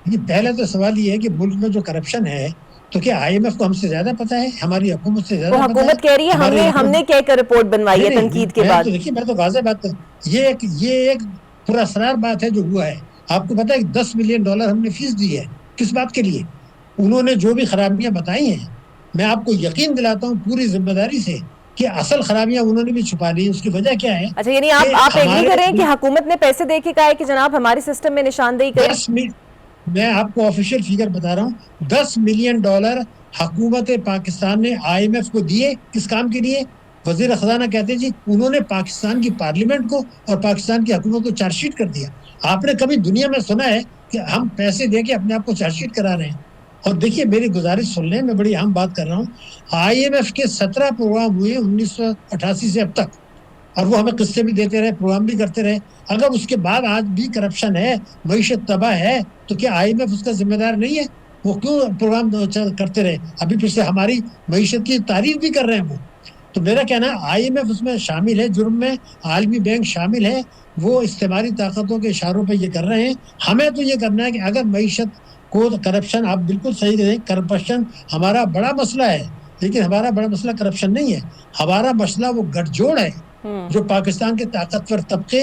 یہ پہلا تو سوال یہ ہے کہ ملک میں جو کرپشن ہے تو کیا آئی ایم ایف کو ہم سے زیادہ پتہ ہے؟ ہماری حکومت سے زیادہ پتہ ہے؟ وہ حکومت کہہ رہی ہے ہم نے کہہ کر رپورٹ بنوائی ہے تنقید کے بعد۔ دیکھیے میں تو واضح بات کروں، یہ ایک پورا اسرار بات ہے جو ہوا ہے۔ آپ کو پتہ ہے کہ $10 ملین ہم نے فیس دی ہے، کس بات کے لیے؟ انہوں نے جو بھی خرابیاں بتائی ہیں، میں آپ کو یقین دلاتا ہوں پوری ذمہ داری سے کہ اصل خرابیاں انہوں نے بھی چھپا لی۔ اس کی وجہ کیا ہے؟ اچھا یعنی آپ ایگری کر رہے ہیں کہ حکومت نے پیسے دے کے کہا ہے کہ جناب ہمارے سسٹم میں نشاندہی کریں؟ میں آپ کو آفیشیل فیگر بتا رہا ہوں، $10 ملین حکومت پاکستان نے آئی ایم ایف کو دیے، کس کام کے لیے؟ وزیر خزانہ کہتے ہیں جی انہوں نے پاکستان کی پارلیمنٹ کو اور پاکستان کی حکومت کو چارج شیٹ کر دیا۔ آپ نے کبھی دنیا میں سنا ہے کہ ہم پیسے دے کے اپنے آپ کو چارج شیٹ کرا رہے ہیں؟ اور دیکھیے میری گزارش سن لیں، میں بڑی اہم بات کر رہا ہوں، آئی ایم ایف کے 17 پروگرام ہوئے 1988 سے اب تک، اور وہ ہمیں قصے بھی دیتے رہے، پروگرام بھی کرتے رہے۔ اگر اس کے بعد آج بھی کرپشن ہے، معیشت تباہ ہے، تو کیا آئی ایم ایف اس کا ذمہ دار نہیں ہے؟ وہ کیوں پروگرام کرتے رہے؟ ابھی پچھلے ہماری معیشت کی تعریف بھی کر رہے ہیں وہ۔ تو میرا کہنا ہے آئی ایم ایف اس میں شامل ہے، جرم میں عالمی بینک شامل ہے، وہ استعماری طاقتوں کے اشاروں پہ یہ کر رہے ہیں۔ ہمیں تو یہ کرنا ہے کہ اگر معیشت کو کرپشن، آپ بالکل صحیح کہیں، کرپشن ہمارا بڑا مسئلہ ہے، لیکن ہمارا بڑا مسئلہ کرپشن نہیں ہے، ہمارا مسئلہ وہ گٹھ جوڑ ہے جو پاکستان کے طاقتور طبقے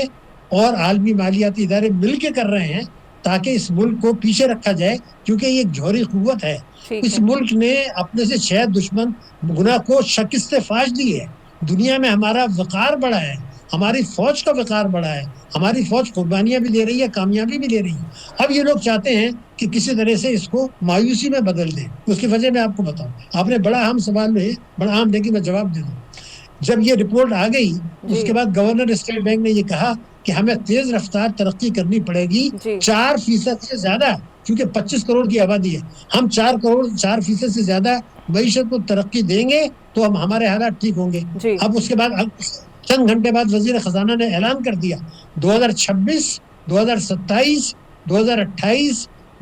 اور عالمی مالیاتی ادارے مل کے کر رہے ہیں تاکہ اس ملک کو پیچھے رکھا جائے، کیونکہ یہ ایک جوہری قوت ہے۔ اس ملک نے اپنے سے 6 دشمن گناہ کو شکست فاش دی ہے۔ دنیا میں ہمارا وقار بڑھا ہے، ہماری فوج کا وقار بڑھا ہے، ہماری فوج قربانیاں بھی دے رہی ہے، کامیابی بھی دے رہی ہے۔ اب یہ لوگ چاہتے ہیں کہ کسی طرح سے اس کو مایوسی میں بدل دیں۔ اس کی وجہ میں آپ کو بتاؤں، آپ نے بڑا اہم سوال ہے، بڑا اہم، لیکن میں جواب دے دوں۔ جب یہ رپورٹ آ گئی اس کے بعد گورنر اسٹیٹ بینک نے یہ کہا کہ ہمیں تیز رفتار ترقی کرنی پڑے گی 4% سے زیادہ، کیونکہ 25 کروڑ کی آبادی ہے، ہم 4% سے زیادہ معیشت کو ترقی دیں گے تو ہمارے حالات ٹھیک ہوں گے۔ اب اس کے بعد چند گھنٹے بعد وزیر خزانہ نے اعلان کر دیا 2026، 2027، 2028